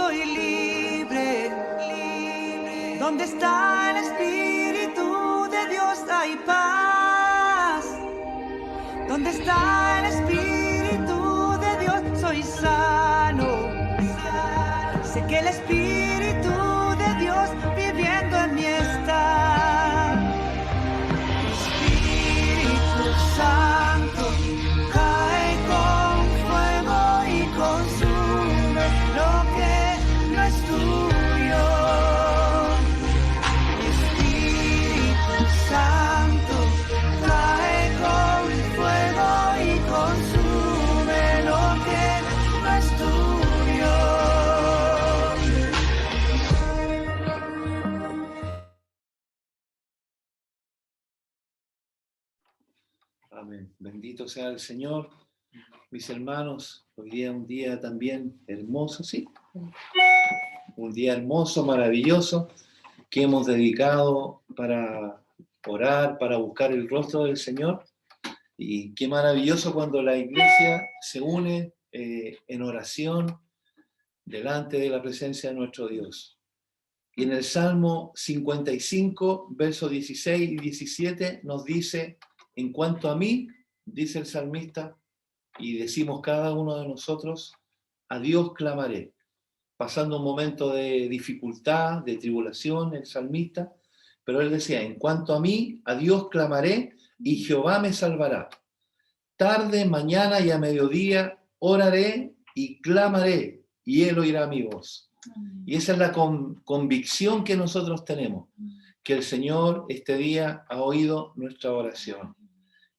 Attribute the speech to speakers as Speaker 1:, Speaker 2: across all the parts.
Speaker 1: soy libre. Donde está el Espíritu de Dios hay paz. Donde está el Espíritu de Dios soy sano. Sé que el Espíritu de Dios viviendo en mí está. Espíritu Santo, cae con fuego y consume lo que no es tuyo. Espíritu Santo, cae con fuego y consume lo que no es tuyo.
Speaker 2: Amén. Bendito sea el Señor. Mis hermanos, hoy día es un día también hermoso, ¿sí? Un día hermoso, maravilloso, que hemos dedicado para orar, para buscar el rostro del Señor. Y qué maravilloso cuando la iglesia se une en oración delante de la presencia de nuestro Dios. Y en el Salmo 55, versos 16 y 17 nos dice: en cuanto a mí, dice el salmista, y decimos cada uno de nosotros, a Dios clamaré. Pasando un momento de dificultad, de tribulación, el salmista, pero él decía: en cuanto a mí, a Dios clamaré y Jehová me salvará. Tarde, mañana y a mediodía oraré y clamaré y él oirá mi voz. Y esa es la convicción que nosotros tenemos, que el Señor este día ha oído nuestra oración.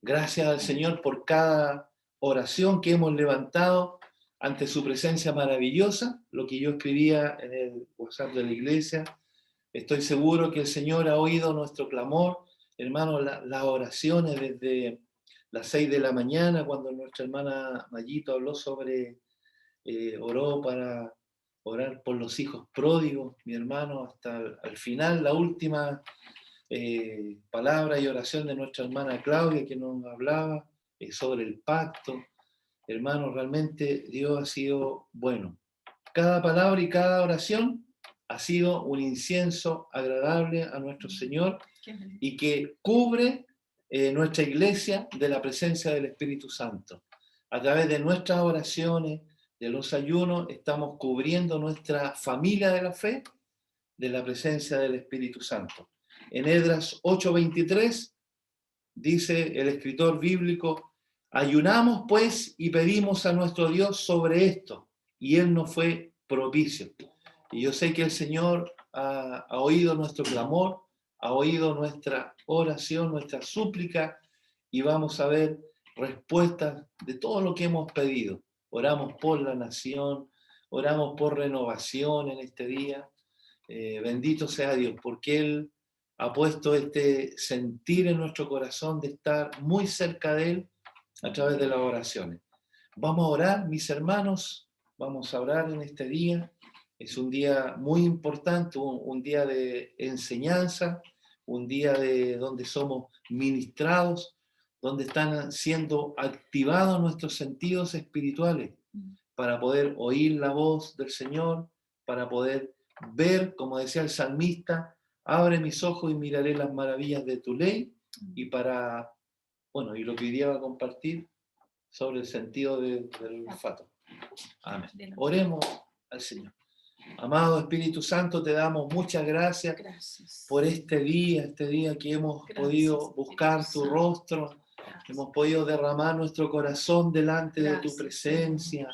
Speaker 2: Gracias al Señor por cada oración que hemos levantado ante su presencia maravillosa, lo que yo escribía en el WhatsApp de la iglesia. Estoy seguro que el Señor ha oído nuestro clamor, hermanos, las oraciones desde las 6 de la mañana, cuando nuestra hermana Mayito habló sobre, oró para orar por los hijos pródigos, mi hermano, hasta el final, la última palabra y oración de nuestra hermana Claudia, que nos hablaba sobre el pacto. Hermano, realmente Dios ha sido bueno. Cada palabra y cada oración ha sido un incienso agradable a nuestro Señor y que cubre nuestra iglesia de la presencia del Espíritu Santo. A través de nuestras oraciones, de los ayunos, estamos cubriendo nuestra familia de la fe de la presencia del Espíritu Santo. En Esdras 8:23 dice el escritor bíblico: ayunamos pues y pedimos a nuestro Dios sobre esto, y Él nos fue propicio. Y yo sé que el Señor ha oído nuestro clamor, ha oído nuestra oración, nuestra súplica, y vamos a ver respuestas de todo lo que hemos pedido. Oramos por la nación, oramos por renovación en este día. Bendito sea Dios, porque Él ha puesto este sentir en nuestro corazón de estar muy cerca de Él a través de las oraciones. Vamos a orar, mis hermanos, vamos a orar en este día. Es un día muy importante, un día de enseñanza, un día de donde somos ministrados, donde están siendo activados nuestros sentidos espirituales para poder oír la voz del Señor, para poder ver, como decía el salmista, abre mis ojos y miraré las maravillas de tu ley, y para, bueno, y lo que hoy día va a compartir sobre el sentido del olfato. Amén. Oremos al Señor. Amado Espíritu Santo, te damos muchas gracias por este día que hemos podido buscar tu rostro, hemos podido derramar nuestro corazón delante de tu presencia,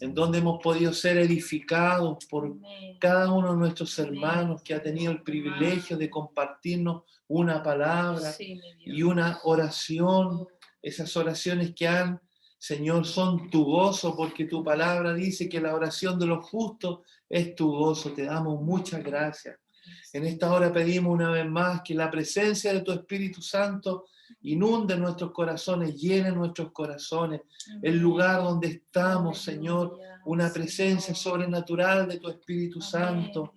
Speaker 2: en donde hemos podido ser edificados por cada uno de nuestros hermanos que ha tenido el privilegio de compartirnos una palabra y una oración, esas oraciones que han, Señor, son tu gozo, porque tu palabra dice que la oración de los justos es tu gozo. Te damos muchas gracias. En esta hora pedimos una vez más que la presencia de tu Espíritu Santo inunde nuestros corazones, llene nuestros corazones, el lugar donde estamos, Señor, una presencia sobrenatural de tu Espíritu Santo,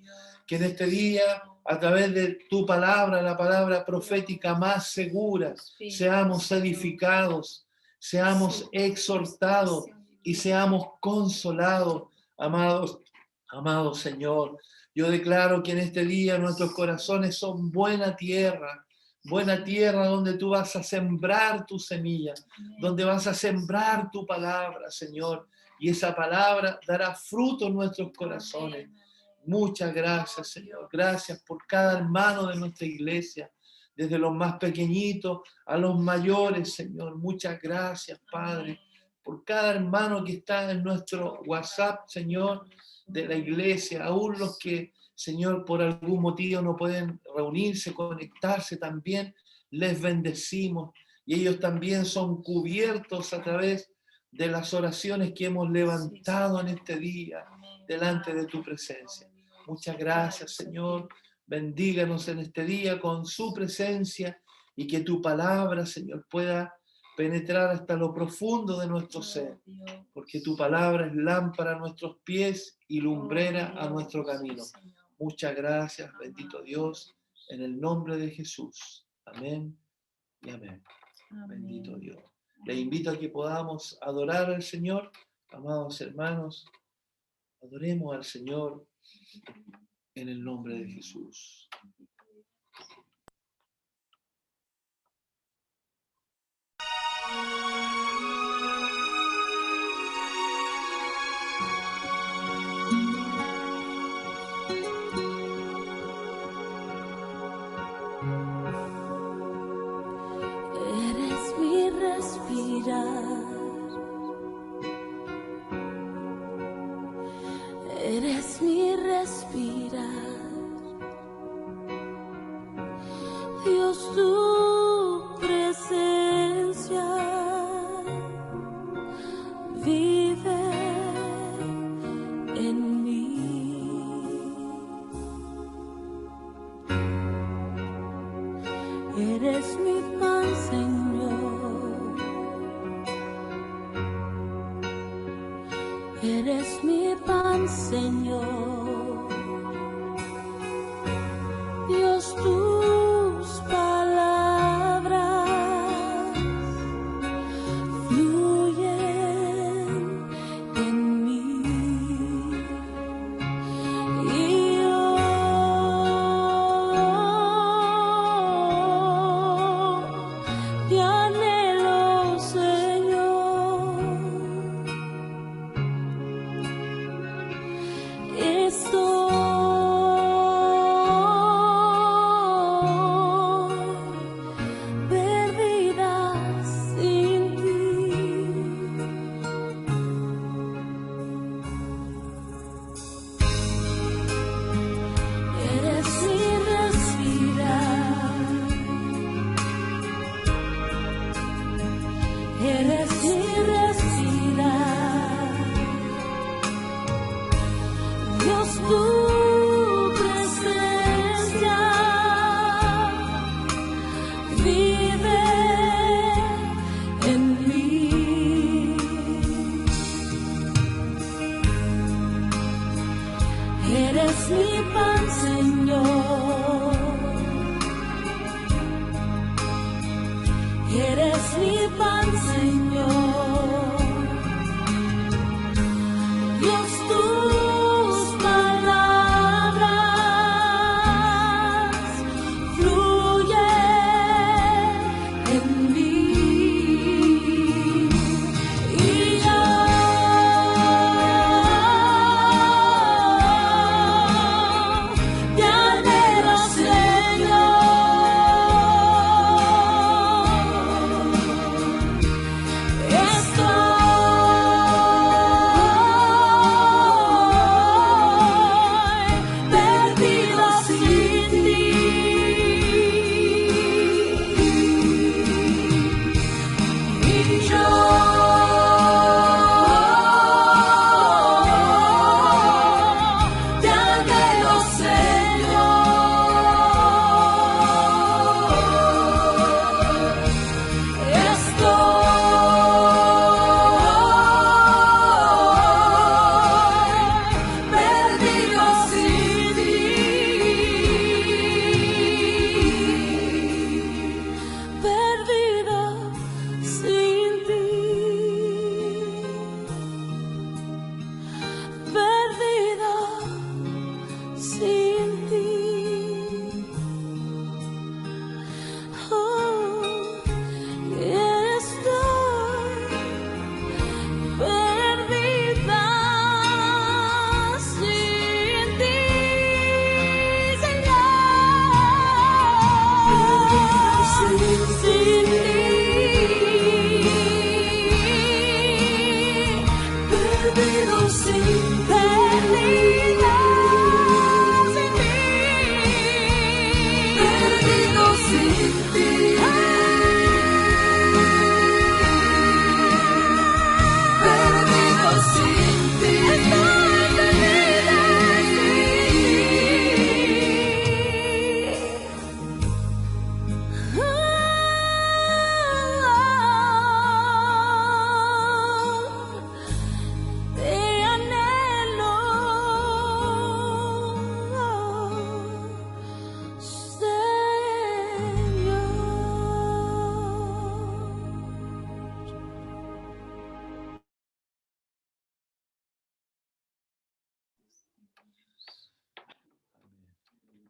Speaker 2: que en este día, a través de tu palabra, la palabra profética más segura, seamos edificados, seamos exhortados y seamos consolados, amados Amado Señor, yo declaro que en este día nuestros corazones son buena tierra donde tú vas a sembrar tu semilla, donde vas a sembrar tu palabra, Señor, y esa palabra dará fruto en nuestros corazones. Muchas gracias, Señor. Gracias por cada hermano de nuestra iglesia, desde los más pequeñitos a los mayores, Señor. Muchas gracias, Padre, por cada hermano que está en nuestro WhatsApp, Señor, de la iglesia, aún los que, Señor, por algún motivo no pueden reunirse, conectarse también, les bendecimos y ellos también son cubiertos a través de las oraciones que hemos levantado en este día delante de tu presencia. Muchas gracias, Señor. Bendíganos en este día con su presencia y que tu palabra, Señor, pueda penetrar hasta lo profundo de nuestro ser, porque tu palabra es lámpara a nuestros pies y lumbrera a nuestro camino. Muchas gracias, bendito Dios, en el nombre de Jesús. Amén y amén. Bendito Dios. Les invito a que podamos adorar al Señor, amados hermanos. Adoremos al Señor en el nombre de Jesús.
Speaker 3: Eres mi respirar, eres mi respirar, Dios, tu presencia vive en mí. Eres mi pan, Señor. Eres mi pan, Señor. Dios, tus palabras fluyen en mí. Y yo te anhelo, Señor. Estoy perdida sin ti. Eres mi respirar, eres mi respirar, Dios, tu presencia vive en mí. Eres mi pan, Señor. Eres mi pan, Señor. Dios, tus palabras fluyen en mí. Y yo te anhelo, Señor.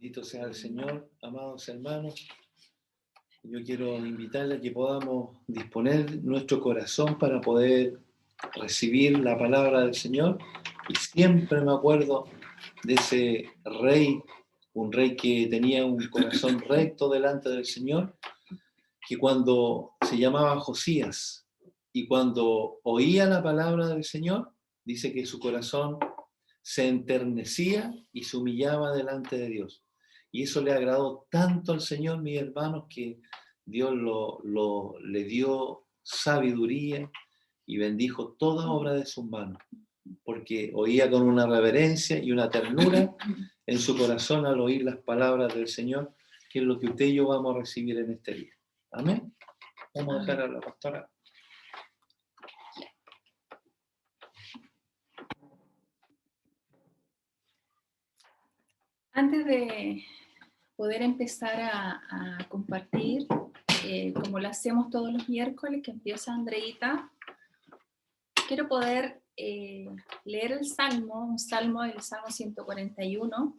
Speaker 2: Bendito sea el Señor, amados hermanos. Yo quiero invitarles a que podamos disponer nuestro corazón para poder recibir la palabra del Señor. Y siempre me acuerdo de ese rey, un rey que tenía un corazón recto delante del Señor, que cuando se llamaba Josías y cuando oía la palabra del Señor, dice que su corazón se enternecía y se humillaba delante de Dios. Y eso le agradó tanto al Señor, mis hermanos, que Dios le dio sabiduría y bendijo toda obra de sus manos, porque oía con una reverencia y una ternura en su corazón al oír las palabras del Señor, que es lo que usted y yo vamos a recibir en este día. Amén. Vamos a dejar a la pastora.
Speaker 4: Antes de poder empezar a compartir, como lo hacemos todos los miércoles, que empieza Andreita, quiero poder leer el Salmo, un Salmo, el Salmo 141.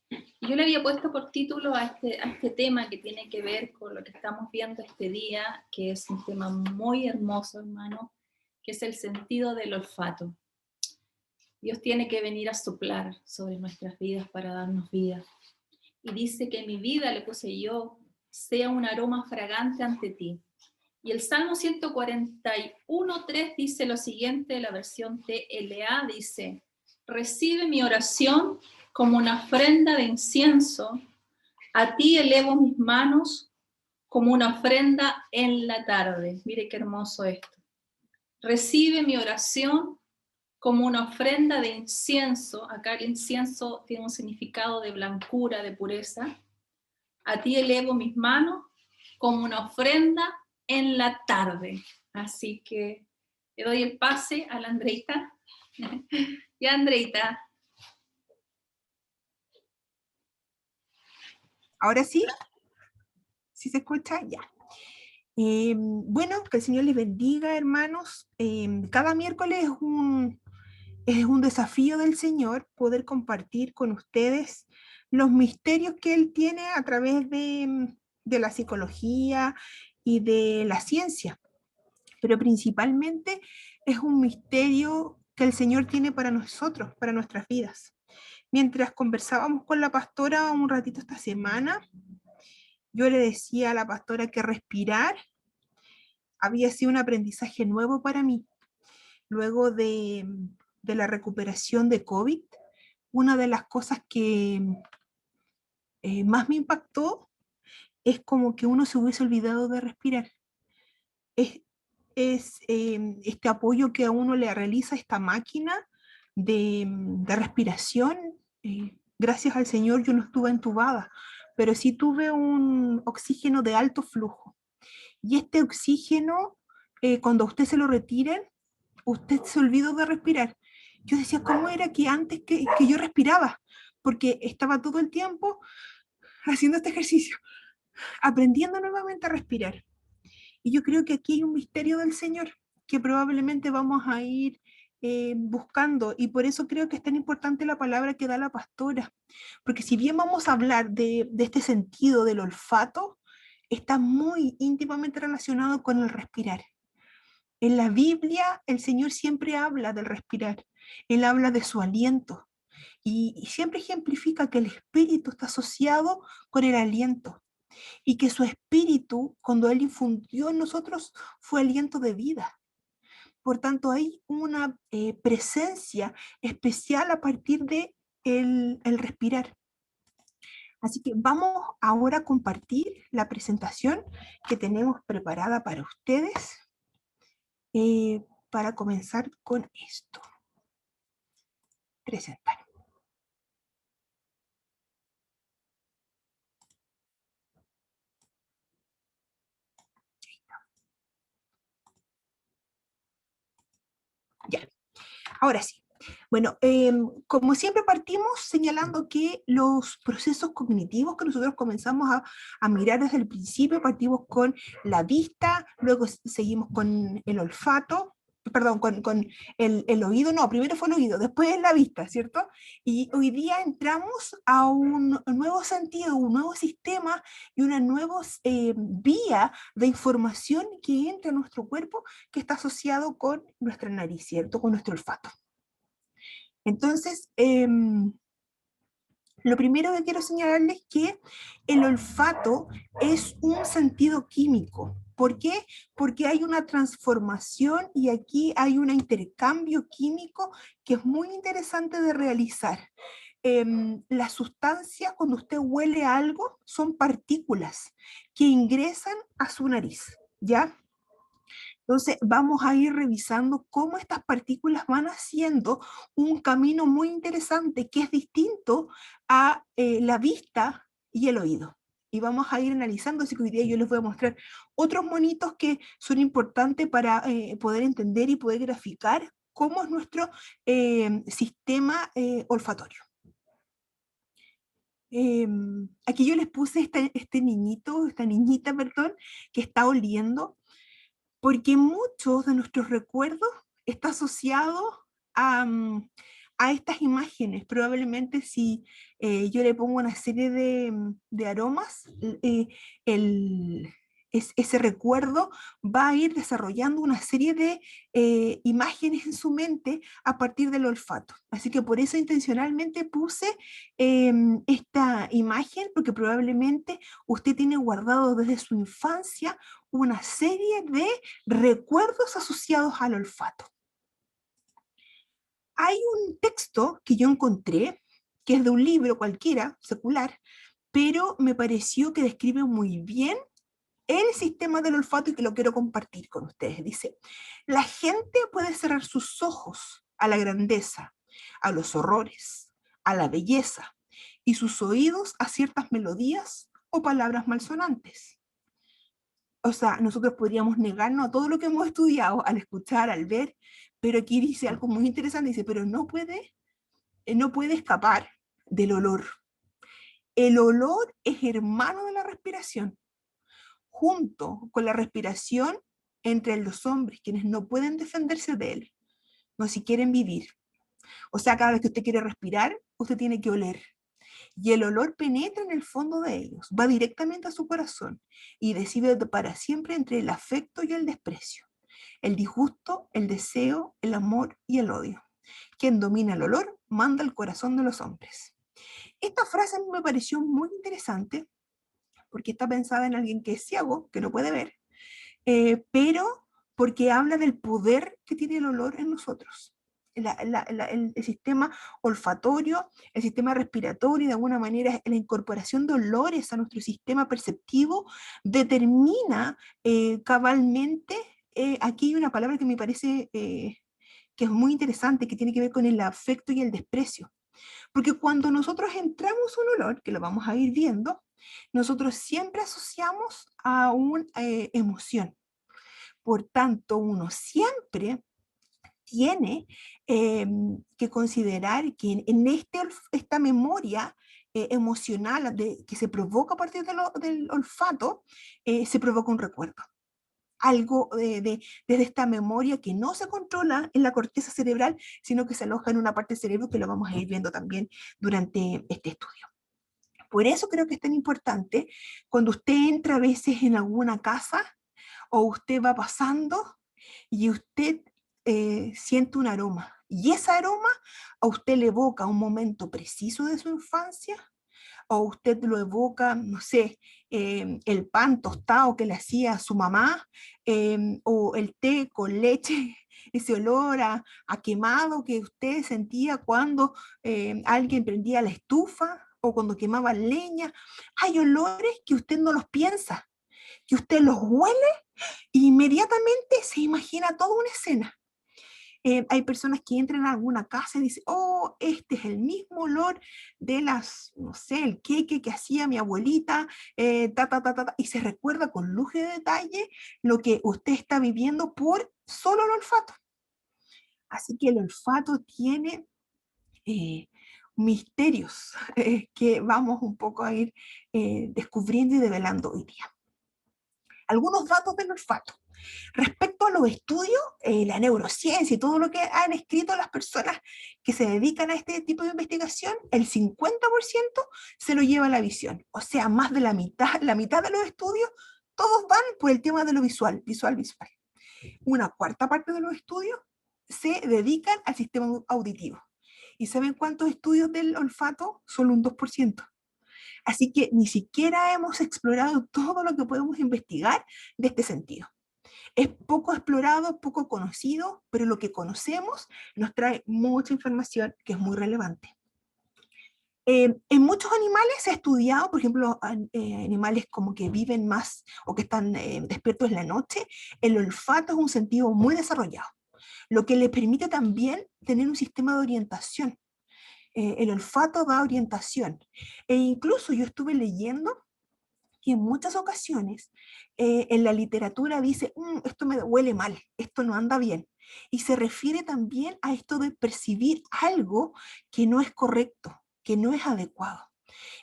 Speaker 4: Y yo le había puesto por título a este tema que tiene que ver con lo que estamos viendo este día, que es un tema muy hermoso, hermano, que es el sentido del olfato. Dios tiene que venir a soplar sobre nuestras vidas para darnos vida. Y dice que mi vida, le puse yo, sea un aroma fragante ante ti. Y el Salmo 141:3 dice lo siguiente, la versión TLA dice: recibe mi oración como una ofrenda de incienso, a ti elevo mis manos como una ofrenda en la tarde. Mire qué hermoso esto. Recibe mi oración como una ofrenda de incienso. Acá el incienso tiene un significado de blancura, de pureza. A ti elevo mis manos como una ofrenda en la tarde. Así que le doy el pase a la Andreita. Ya, Andreita.
Speaker 5: ¿Ahora sí? ¿Sí se escucha? Ya. Bueno, que el Señor les bendiga, hermanos. Cada miércoles es un desafío del Señor poder compartir con ustedes los misterios que Él tiene a través de la psicología y de la ciencia. Pero principalmente es un misterio que el Señor tiene para nosotros, para nuestras vidas. Mientras conversábamos con la pastora un ratito esta semana, yo le decía a la pastora que respirar había sido un aprendizaje nuevo para mí. Luego de la recuperación de COVID, una de las cosas que más me impactó es como que uno se hubiese olvidado de respirar. Es este apoyo que a uno le realiza esta máquina de respiración. Gracias al Señor yo no estuve entubada, pero sí tuve un oxígeno de alto flujo. Y este oxígeno, cuando a usted se lo retiren, usted se olvidó de respirar. Yo decía, ¿cómo era que antes que yo respiraba? Porque estaba todo el tiempo haciendo este ejercicio, aprendiendo nuevamente a respirar. Y yo creo que aquí hay un misterio del Señor que probablemente vamos a ir buscando, y por eso creo que es tan importante la palabra que da la pastora, porque si bien vamos a hablar de este sentido del olfato, está muy íntimamente relacionado con el respirar. En la Biblia el Señor siempre habla del respirar, Él habla de su aliento, y siempre ejemplifica que el espíritu está asociado con el aliento, y que su espíritu, cuando Él infundió en nosotros, fue aliento de vida. Por tanto, hay una presencia especial a partir de el respirar. Así que vamos ahora a compartir la presentación que tenemos preparada para ustedes, para comenzar con esto. Presentar. Ya, ahora sí. Bueno, como siempre partimos señalando que los procesos cognitivos que nosotros comenzamos a mirar desde el principio, partimos con la vista, luego seguimos con el olfato, perdón, con el oído, no, primero fue el oído, después la vista, ¿cierto? Y hoy día entramos a un nuevo sentido, un nuevo sistema y una nueva vía de información que entra a nuestro cuerpo que está asociado con nuestra nariz, ¿cierto? Con nuestro olfato. Entonces, lo primero que quiero señalarles es que el olfato es un sentido químico. ¿Por qué? Porque hay una transformación y aquí hay un intercambio químico que es muy interesante de realizar. Las sustancias, cuando usted huele algo, son partículas que ingresan a su nariz, ¿ya? Entonces vamos a ir revisando cómo estas partículas van haciendo un camino muy interesante que es distinto a la vista y el oído. Y vamos a ir analizando, así que hoy día yo les voy a mostrar otros monitos que son importantes para poder entender y poder graficar cómo es nuestro sistema olfatorio. Aquí yo les puse este niñito, esta niñita, perdón, que está oliendo, porque muchos de nuestros recuerdos está asociado a estas imágenes. Probablemente si yo le pongo una serie de aromas, ese recuerdo va a ir desarrollando una serie de imágenes en su mente a partir del olfato. Así que por eso intencionalmente puse esta imagen, porque probablemente usted tiene guardado desde su infancia una serie de recuerdos asociados al olfato. Hay un texto que yo encontré, que es de un libro cualquiera, secular, pero me pareció que describe muy bien el sistema del olfato y que lo quiero compartir con ustedes. Dice, la gente puede cerrar sus ojos a la grandeza, a los horrores, a la belleza, y sus oídos a ciertas melodías o palabras malsonantes. O sea, nosotros podríamos negarnos a todo lo que hemos estudiado, al escuchar, al ver, pero aquí dice algo muy interesante, dice, pero no puede escapar del olor. El olor es hermano de la respiración, junto con la respiración entre los hombres, quienes no pueden defenderse de él, no si quieren vivir. O sea, cada vez que usted quiere respirar, usted tiene que oler. Y el olor penetra en el fondo de ellos, va directamente a su corazón y decide para siempre entre el afecto y el desprecio, el disgusto, el deseo, el amor y el odio. Quien domina el olor manda el corazón de los hombres. Esta frase a mí me pareció muy interesante porque está pensada en alguien que es ciego, que no puede ver, pero porque habla del poder que tiene el olor en nosotros. El sistema olfatorio, el sistema respiratorio, de alguna manera la incorporación de olores a nuestro sistema perceptivo determina cabalmente, aquí hay una palabra que me parece que es muy interesante, que tiene que ver con el afecto y el desprecio. Porque cuando nosotros entramos un olor, que lo vamos a ir viendo, nosotros siempre asociamos a una emoción. Por tanto, uno siempre tiene que considerar que en esta memoria emocional que se provoca a partir del olfato, se provoca un recuerdo. Algo desde esta memoria que no se controla en la corteza cerebral, sino que se aloja en una parte del cerebro que lo vamos a ir viendo también durante este estudio. Por eso creo que es tan importante cuando usted entra a veces en alguna casa o usted va pasando y usted siente un aroma. Y ese aroma a usted le evoca un momento preciso de su infancia, o usted lo evoca, no sé, el pan tostado que le hacía su mamá, o el té con leche, ese olor a quemado que usted sentía cuando alguien prendía la estufa o cuando quemaba leña. Hay olores que usted no los piensa, que usted los huele e inmediatamente se imagina toda una escena. Hay personas que entran a alguna casa y dicen, oh, este es el mismo olor de no sé, el queque que hacía mi abuelita, y se recuerda con lujo de detalle lo que usted está viviendo por solo el olfato. Así que el olfato tiene misterios que vamos un poco a ir descubriendo y develando hoy día. Algunos datos del olfato. Respecto a los estudios, la neurociencia y todo lo que han escrito las personas que se dedican a este tipo de investigación, el 50% se lo lleva la visión. O sea, más de la mitad de los estudios, todos van por el tema de lo visual, visual, visual. Una cuarta parte de los estudios se dedican al sistema auditivo. ¿Y saben cuántos estudios del olfato? Solo un 2%. Así que ni siquiera hemos explorado todo lo que podemos investigar de este sentido. Es poco explorado, poco conocido, pero lo que conocemos nos trae mucha información que es muy relevante. En muchos animales se ha estudiado, por ejemplo, animales como que viven más o que están despiertos en la noche, el olfato es un sentido muy desarrollado, lo que le permite también tener un sistema de orientación. El olfato da orientación. E incluso yo estuve leyendo que en muchas ocasiones en la literatura dice, esto me huele mal, esto no anda bien. Y se refiere también a esto de percibir algo que no es correcto, que no es adecuado.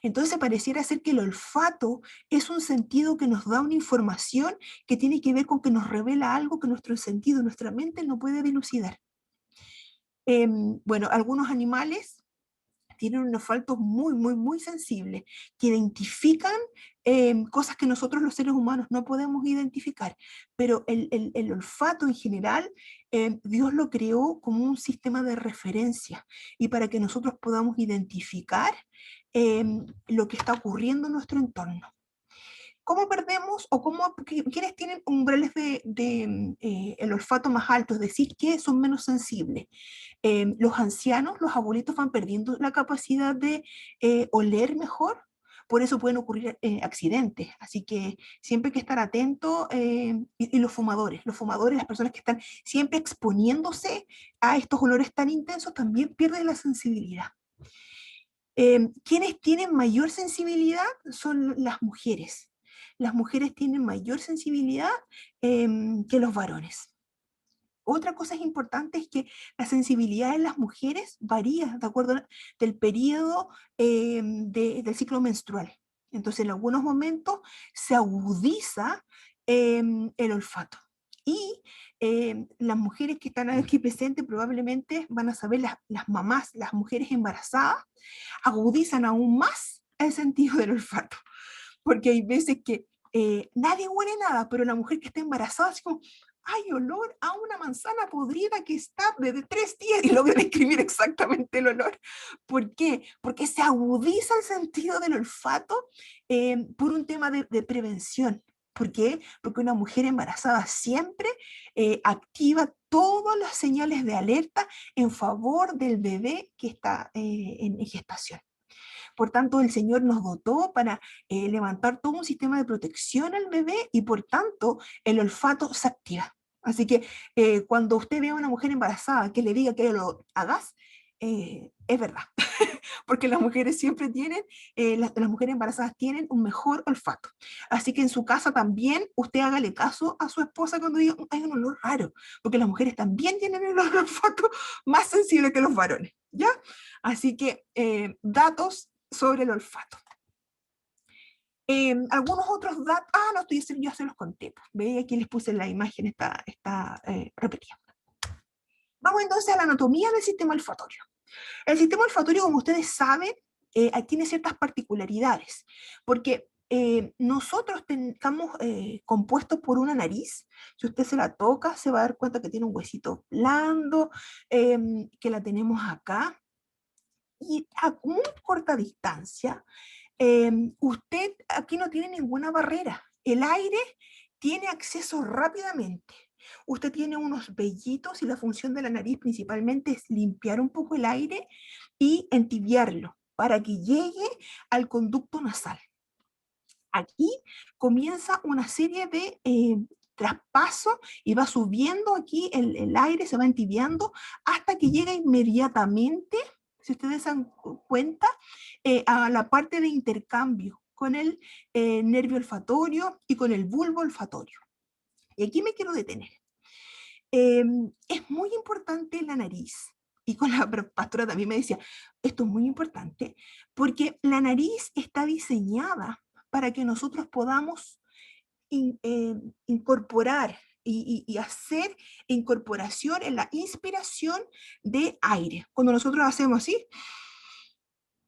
Speaker 5: Entonces pareciera ser que el olfato es un sentido que nos da una información que tiene que ver con que nos revela algo que nuestro sentido, nuestra mente no puede dilucidar. Bueno, algunos animales tienen un olfato muy, muy, muy sensible, que identifican cosas que nosotros los seres humanos no podemos identificar, pero el olfato en general, Dios lo creó como un sistema de referencia y para que nosotros podamos identificar lo que está ocurriendo en nuestro entorno. ¿Cómo perdemos o quiénes tienen umbrales de el olfato más alto, es decir, que son menos sensibles? Los ancianos, los abuelitos van perdiendo la capacidad de oler mejor, por eso pueden ocurrir accidentes. Así que siempre hay que estar atento. Y los fumadores, las personas que están siempre exponiéndose a estos olores tan intensos, también pierden la sensibilidad. Quienes tienen mayor sensibilidad son las mujeres. Las mujeres tienen mayor sensibilidad que los varones. Otra cosa importante es que la sensibilidad en las mujeres varía de acuerdo del periodo del ciclo menstrual. Entonces, en algunos momentos se agudiza el olfato. Y las mujeres que están aquí presentes probablemente van a saber, las mamás, las mujeres embarazadas, agudizan aún más el sentido del olfato. Porque hay veces que nadie huele nada, pero la mujer que está embarazada, así como, hay olor a una manzana podrida que está desde 3 días y logra describir exactamente el olor. ¿Por qué? Porque se agudiza el sentido del olfato por un tema de prevención. ¿Por qué? Porque una mujer embarazada siempre activa todas las señales de alerta en favor del bebé que está en gestación. Por tanto, el Señor nos dotó para levantar todo un sistema de protección al bebé y por tanto el olfato se activa. Así que cuando usted ve a una mujer embarazada que le diga que lo hagas, es verdad, porque las mujeres siempre tienen, las mujeres embarazadas tienen un mejor olfato. Así que en su casa también usted hágale caso a su esposa cuando diga, hay un olor raro, porque las mujeres también tienen el olfato más sensible que los varones, ¿ya? Así que datos sobre el olfato. Algunos otros datos, no, ya se los conté. Veis, aquí les puse la imagen, está repetida. Vamos entonces a la anatomía del sistema olfatorio. El sistema olfatorio, como ustedes saben, tiene ciertas particularidades, porque nosotros estamos compuestos por una nariz. Si usted se la toca, se va a dar cuenta que tiene un huesito blando, que la tenemos acá. Y a muy corta distancia, usted aquí no tiene ninguna barrera. El aire tiene acceso rápidamente. Usted tiene unos vellitos y la función de la nariz principalmente es limpiar un poco el aire y entibiarlo para que llegue al conducto nasal. Aquí comienza una serie de traspasos y va subiendo aquí el aire, se va entibiando hasta que llega inmediatamente, si ustedes se dan cuenta, a la parte de intercambio con el nervio olfatorio y con el bulbo olfatorio. Y aquí me quiero detener. Es muy importante la nariz. Y con la pastora también me decía, esto es muy importante, porque la nariz está diseñada para que nosotros podamos incorporar y hacer incorporación en la inspiración de aire. Cuando nosotros hacemos así,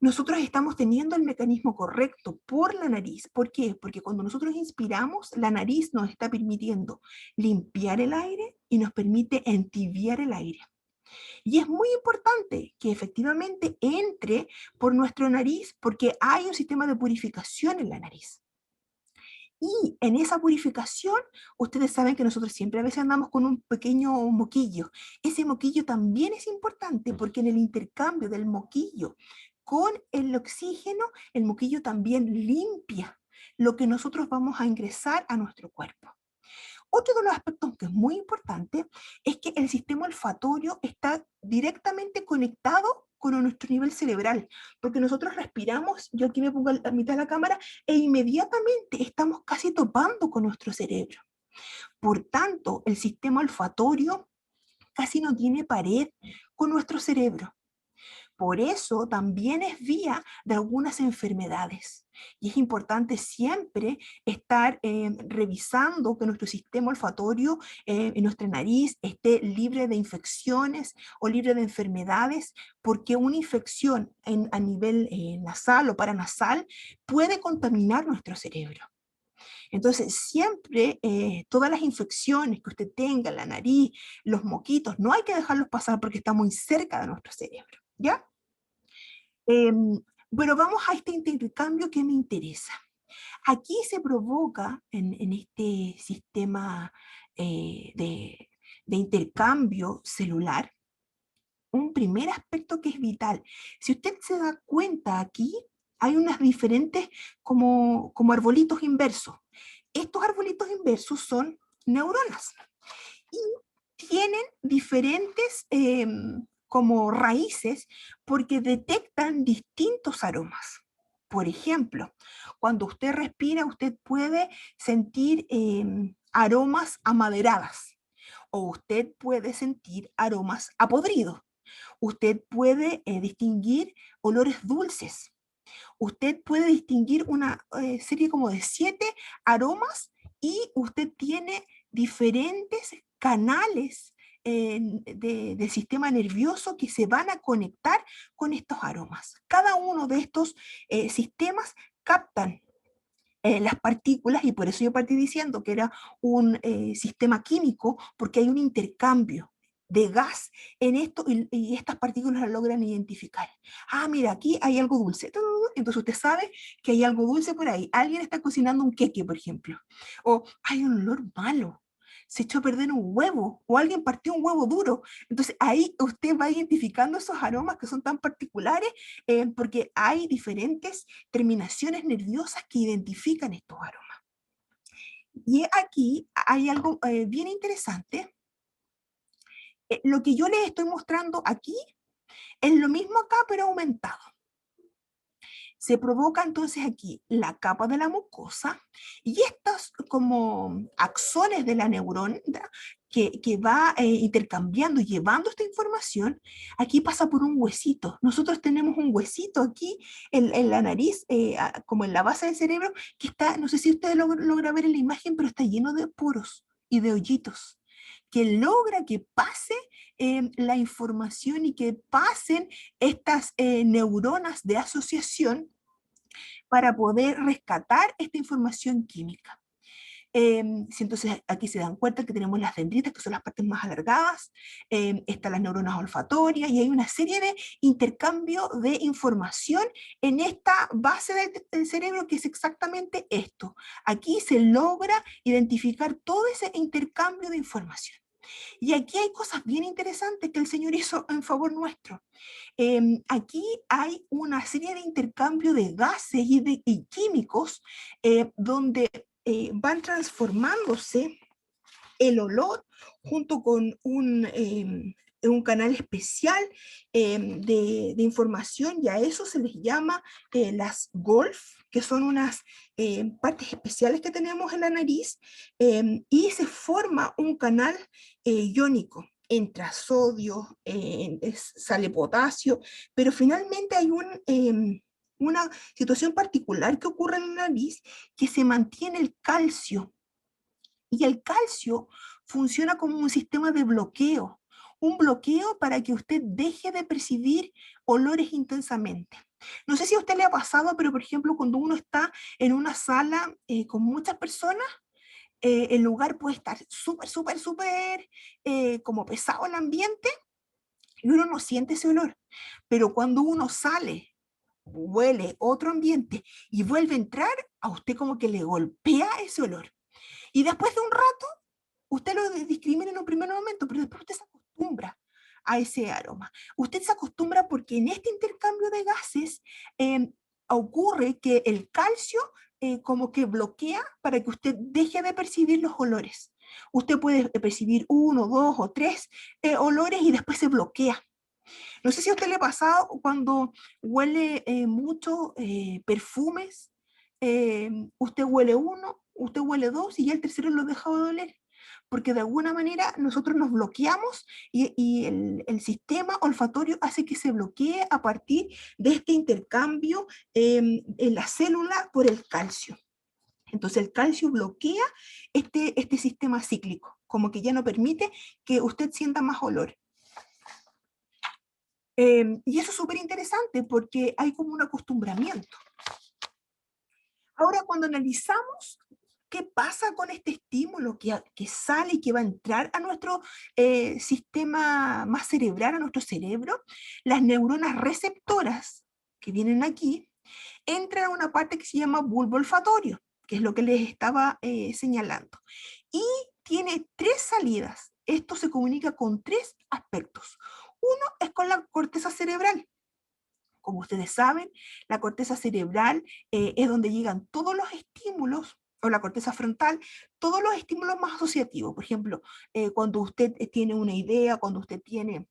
Speaker 5: nosotros estamos teniendo el mecanismo correcto por la nariz. ¿Por qué? Porque cuando nosotros inspiramos, la nariz nos está permitiendo limpiar el aire y nos permite entibiar el aire. Y es muy importante que efectivamente entre por nuestra nariz porque hay un sistema de purificación en la nariz. Y en esa purificación, ustedes saben que nosotros siempre a veces andamos con un pequeño moquillo. Ese moquillo también es importante porque en el intercambio del moquillo con el oxígeno, el moquillo también limpia lo que nosotros vamos a ingresar a nuestro cuerpo. Otro de los aspectos que es muy importante es que el sistema olfatorio está directamente conectado con nuestro nivel cerebral, porque nosotros respiramos, yo aquí me pongo a mitad de la cámara, e inmediatamente estamos casi topando con nuestro cerebro. Por tanto, el sistema olfatorio casi no tiene pared con nuestro cerebro. Por eso también es vía de algunas enfermedades. Y es importante siempre estar revisando que nuestro sistema olfatorio en nuestra nariz esté libre de infecciones o libre de enfermedades, porque una infección a nivel nasal o paranasal puede contaminar nuestro cerebro. Entonces, siempre todas las infecciones que usted tenga en la nariz, los moquitos, no hay que dejarlos pasar porque está muy cerca de nuestro cerebro, ¿ya? Pero vamos a este intercambio que me interesa. Aquí se provoca en este sistema de intercambio celular un primer aspecto que es vital. Si usted se da cuenta aquí, hay unas diferentes como arbolitos inversos. Estos arbolitos inversos son neuronas y tienen diferentes como raíces porque detectan distintos aromas. Por ejemplo, cuando usted respira, usted puede sentir aromas amaderadas o usted puede sentir aromas a podrido. Usted puede distinguir olores dulces. Usted puede distinguir una serie como de 7 aromas y usted tiene diferentes canales del sistema nervioso que se van a conectar con estos aromas. Cada uno de estos sistemas captan las partículas y por eso yo partí diciendo que era un sistema químico porque hay un intercambio de gas en esto y estas partículas las logran identificar. Ah, mira, aquí hay algo dulce. Entonces usted sabe que hay algo dulce por ahí. Alguien está cocinando un queque, por ejemplo. O hay un olor malo. Se echó a perder un huevo o alguien partió un huevo duro. Entonces ahí usted va identificando esos aromas que son tan particulares porque hay diferentes terminaciones nerviosas que identifican estos aromas. Y aquí hay algo bien interesante. Lo que yo les estoy mostrando aquí es lo mismo acá, pero aumentado. Se provoca entonces aquí la capa de la mucosa y estas como axones de la neurona que va intercambiando y llevando esta información, aquí pasa por un huesito. Nosotros tenemos un huesito aquí en la nariz, como en la base del cerebro, que está, no sé si ustedes logran ver en la imagen, pero está lleno de poros y de hoyitos, que logra que pase la información y que pasen estas neuronas de asociación para poder rescatar esta información química. Si entonces aquí se dan cuenta que tenemos las dendritas, que son las partes más alargadas, están las neuronas olfatorias y hay una serie de intercambio de información en esta base del cerebro que es exactamente esto. Aquí se logra identificar todo ese intercambio de información. Y aquí hay cosas bien interesantes que el Señor hizo en favor nuestro. Aquí hay una serie de intercambio de gases y químicos donde van transformándose el olor junto con un canal especial de información y a eso se les llama las Golf, que son unas partes especiales que tenemos en la nariz y se forma un canal iónico. Entra sodio, sale potasio, pero finalmente hay una situación particular que ocurre en la nariz que se mantiene el calcio. Y el calcio funciona como un sistema de bloqueo, un bloqueo para que usted deje de percibir olores intensamente. No sé si a usted le ha pasado, pero por ejemplo, cuando uno está en una sala con muchas personas, el lugar puede estar súper como pesado el ambiente y uno no siente ese olor. Pero cuando uno sale, huele otro ambiente y vuelve a entrar, a usted como que le golpea ese olor. Y después de un rato, usted lo discrimina en un primer momento, pero después usted se acostumbra a ese aroma. Usted se acostumbra porque en este intercambio de gases ocurre que el calcio como que bloquea para que usted deje de percibir los olores. Usted puede percibir 1, 2 o 3 olores y después se bloquea. No sé si a usted le ha pasado cuando huele mucho perfumes, usted huele uno, usted huele dos y ya el tercero lo deja de oler, porque de alguna manera nosotros nos bloqueamos y el sistema olfatorio hace que se bloquee a partir de este intercambio en la célula por el calcio. Entonces el calcio bloquea este sistema cíclico, como que ya no permite que usted sienta más olor. Y eso es súper interesante porque hay como un acostumbramiento. Ahora, cuando analizamos qué pasa con este estímulo que sale y que va a entrar a nuestro sistema más cerebral, a nuestro cerebro, las neuronas receptoras que vienen aquí, entran a una parte que se llama bulbo olfatorio, que es lo que les estaba señalando. Y tiene 3 salidas. Esto se comunica con 3 aspectos. Uno es con la corteza cerebral. Como ustedes saben, la corteza cerebral es donde llegan todos los estímulos, o la corteza frontal, todos los estímulos más asociativos. Por ejemplo, cuando usted tiene una idea, cuando usted tiene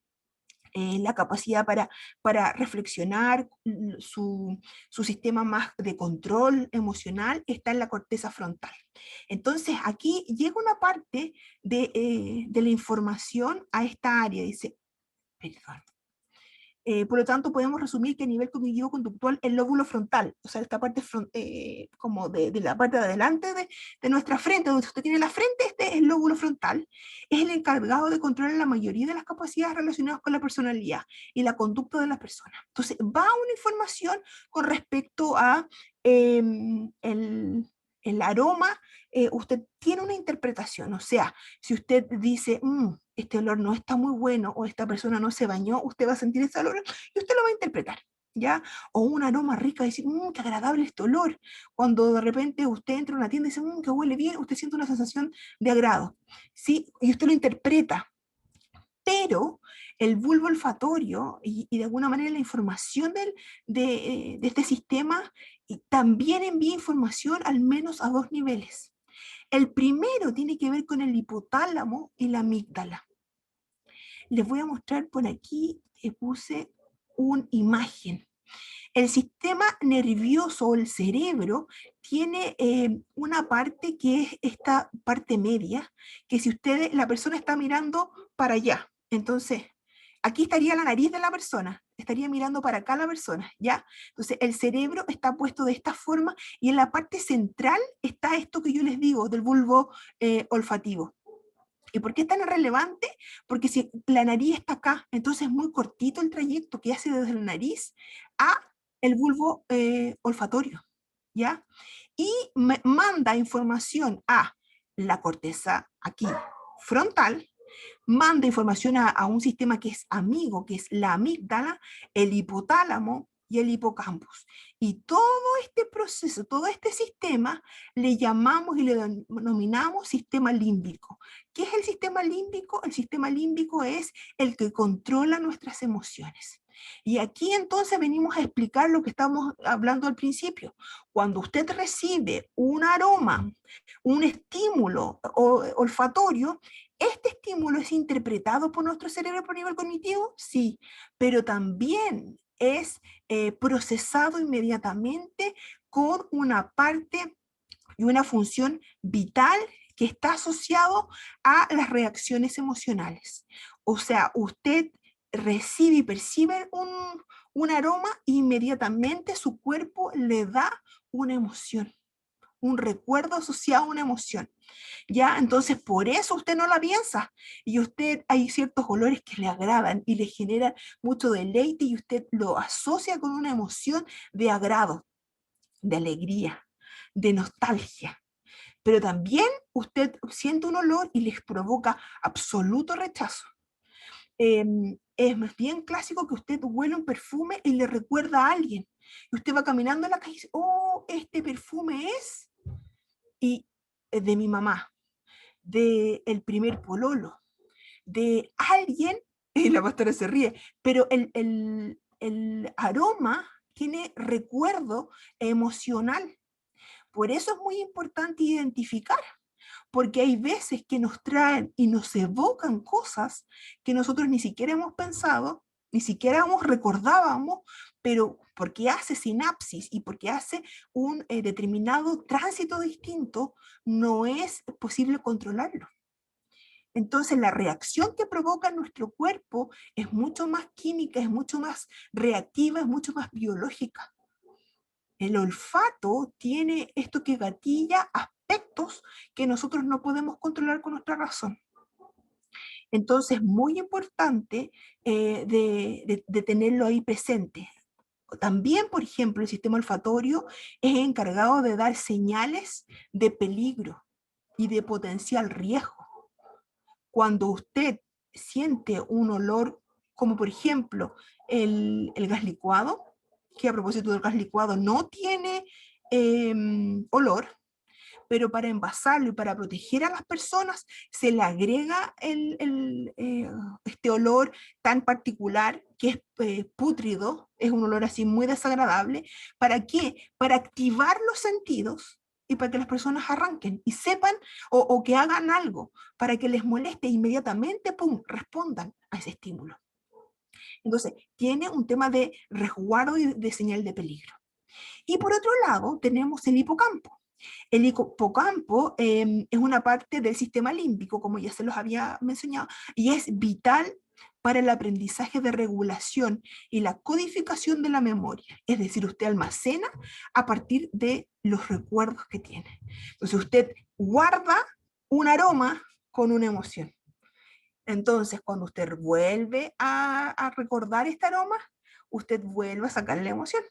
Speaker 5: la capacidad para reflexionar, su sistema más de control emocional está en la corteza frontal. Entonces aquí llega una parte de la información a esta área, dice, perdón. Por lo tanto, podemos resumir que a nivel cognitivo-conductual, el lóbulo frontal, o sea, esta parte como de la parte de adelante de nuestra frente, donde usted tiene la frente, este es el lóbulo frontal, es el encargado de controlar la mayoría de las capacidades relacionadas con la personalidad y la conducta de las personas. Entonces, va una información con respecto a el aroma, usted tiene una interpretación, o sea, si usted dice, este olor no está muy bueno, o esta persona no se bañó, usted va a sentir ese olor y usted lo va a interpretar, ¿ya? O un aroma rico, decir, qué agradable este olor. Cuando de repente usted entra a una tienda y dice, que huele bien, usted siente una sensación de agrado, ¿sí? Y usted lo interpreta. Pero el bulbo olfatorio y de alguna manera la información de este sistema también envía información al menos a 2 niveles. El primero tiene que ver con el hipotálamo y la amígdala. Les voy a mostrar por aquí, puse una imagen. El sistema nervioso o el cerebro tiene una parte que es esta parte media, que si la persona está mirando para allá, entonces aquí estaría la nariz de la persona, estaría mirando para acá la persona, ¿ya? Entonces el cerebro está puesto de esta forma y en la parte central está esto que yo les digo del bulbo olfativo. ¿Y por qué es tan relevante? Porque si la nariz está acá, entonces es muy cortito el trayecto que hace desde la nariz a el bulbo olfatorio, ¿ya? Y manda información a la corteza aquí frontal, manda información a un sistema que es amigo, que es la amígdala, el hipotálamo y el hipocampus. Y todo este proceso, todo este sistema, le llamamos y le denominamos sistema límbico. ¿Qué es el sistema límbico? El sistema límbico es el que controla nuestras emociones. Y aquí entonces venimos a explicar lo que estamos hablando al principio. Cuando usted recibe un aroma, un estímulo olfatorio, ¿este estímulo es interpretado por nuestro cerebro por nivel cognitivo? Sí, pero también es procesado inmediatamente con una parte y una función vital que está asociado a las reacciones emocionales. O sea, usted recibe y percibe un aroma e inmediatamente su cuerpo le da una emoción, un recuerdo asociado a una emoción. ¿Ya? Entonces, por eso usted no la piensa. Y usted, hay ciertos olores que le agradan y le generan mucho deleite y usted lo asocia con una emoción de agrado, de alegría, de nostalgia. Pero también usted siente un olor y les provoca absoluto rechazo. Es más bien clásico que usted huele un perfume y le recuerda a alguien. Y usted va caminando en la calle y dice, oh, este perfume es y es de mi mamá, de el primer pololo, de alguien, y la pastora se ríe, pero el aroma tiene recuerdo emocional. Por eso es muy importante identificar, porque hay veces que nos traen y nos evocan cosas que nosotros ni siquiera hemos pensado, ni siquiera hemos recordábamos, pero porque hace sinapsis y porque hace un determinado tránsito distinto, no es posible controlarlo. Entonces la reacción que provoca nuestro cuerpo es mucho más química, es mucho más reactiva, es mucho más biológica. El olfato tiene esto que gatilla aspectos que nosotros no podemos controlar con nuestra razón. Entonces, muy importante de tenerlo ahí presente. También, por ejemplo, el sistema olfatorio es encargado de dar señales de peligro y de potencial riesgo. Cuando usted siente un olor, como por ejemplo el gas licuado, que a propósito del gas licuado no tiene olor, pero para envasarlo y para proteger a las personas se le agrega este olor tan particular que es pútrido, es un olor así muy desagradable. ¿Para qué? Para activar los sentidos y para que las personas arranquen y sepan o que hagan algo para que les moleste e inmediatamente, pum, respondan a ese estímulo. Entonces, tiene un tema de resguardo y de señal de peligro. Y por otro lado, tenemos el hipocampo. El hipocampo es una parte del sistema límbico, como ya se los había mencionado, y es vital para el aprendizaje de regulación y la codificación de la memoria. Es decir, usted almacena a partir de los recuerdos que tiene. Entonces usted guarda un aroma con una emoción. Entonces, cuando usted vuelve a recordar este aroma, usted vuelve a sacar la emoción.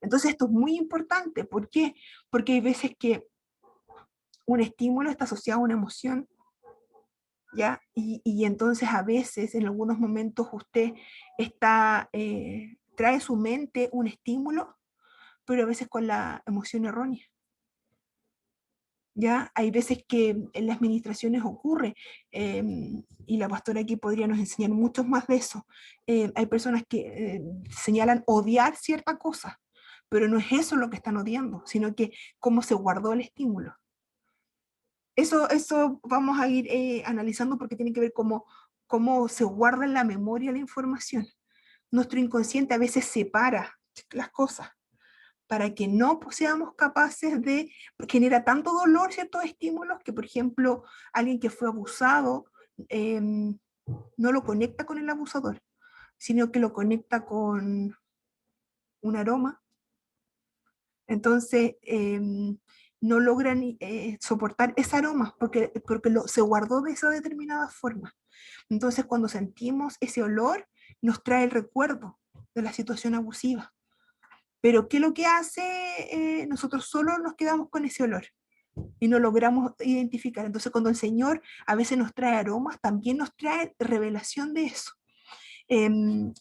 Speaker 5: Entonces esto es muy importante. ¿Por qué? Porque hay veces que un estímulo está asociado a una emoción, ¿ya? Y entonces a veces, en algunos momentos, usted está, trae a su mente un estímulo, pero a veces con la emoción errónea. ¿Ya? Hay veces que en las administraciones ocurre, y la pastora aquí podría nos enseñar muchos más de eso. Hay personas que señalan odiar cierta cosa, pero no es eso lo que están odiando, sino que cómo se guardó el estímulo. Eso vamos a ir analizando porque tiene que ver cómo se guarda en la memoria la información. Nuestro inconsciente a veces separa las cosas para que no seamos capaces de generar tanto dolor ciertos estímulos que, por ejemplo, alguien que fue abusado no lo conecta con el abusador, sino que lo conecta con un aroma. Entonces, no logran soportar ese aroma porque se guardó de esa determinada forma. Entonces, cuando sentimos ese olor, nos trae el recuerdo de la situación abusiva. Pero ¿qué es lo que hace? Nosotros solo nos quedamos con ese olor y no logramos identificar. Entonces, cuando el Señor a veces nos trae aromas, también nos trae revelación de eso.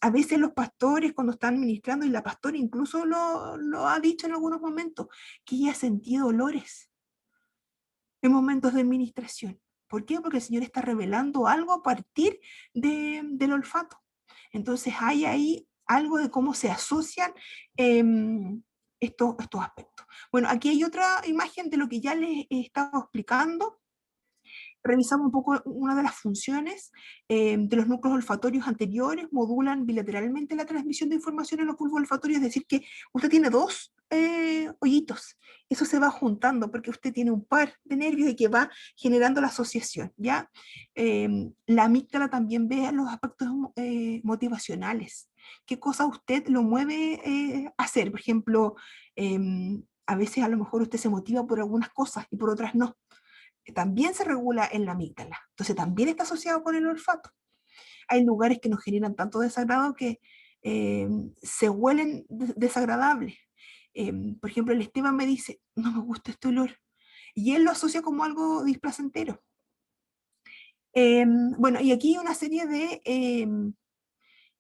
Speaker 5: A veces los pastores cuando están ministrando, y la pastora incluso lo ha dicho en algunos momentos, que ella ha sentido olores en momentos de ministración. ¿Por qué? Porque el Señor está revelando algo a partir del olfato. Entonces hay ahí algo de cómo se asocian estos aspectos. Bueno, aquí hay otra imagen de lo que ya les he estado explicando. Revisamos un poco una de las funciones de los núcleos olfatorios anteriores, modulan bilateralmente la transmisión de información en los bulbos olfatorios, es decir, que usted tiene dos hoyitos, eso se va juntando porque usted tiene un par de nervios y que va generando la asociación, ¿ya? La amígdala también ve los aspectos motivacionales, qué cosa usted lo mueve a hacer, por ejemplo, A veces a lo mejor usted se motiva por algunas cosas y por otras no. También se regula en la amígdala. Entonces también está asociado con el olfato. Hay lugares que nos generan tanto desagrado que se huelen desagradables. Por ejemplo, el Esteban me dice, no me gusta este olor. Y él lo asocia como algo displacentero. Bueno, y aquí hay una serie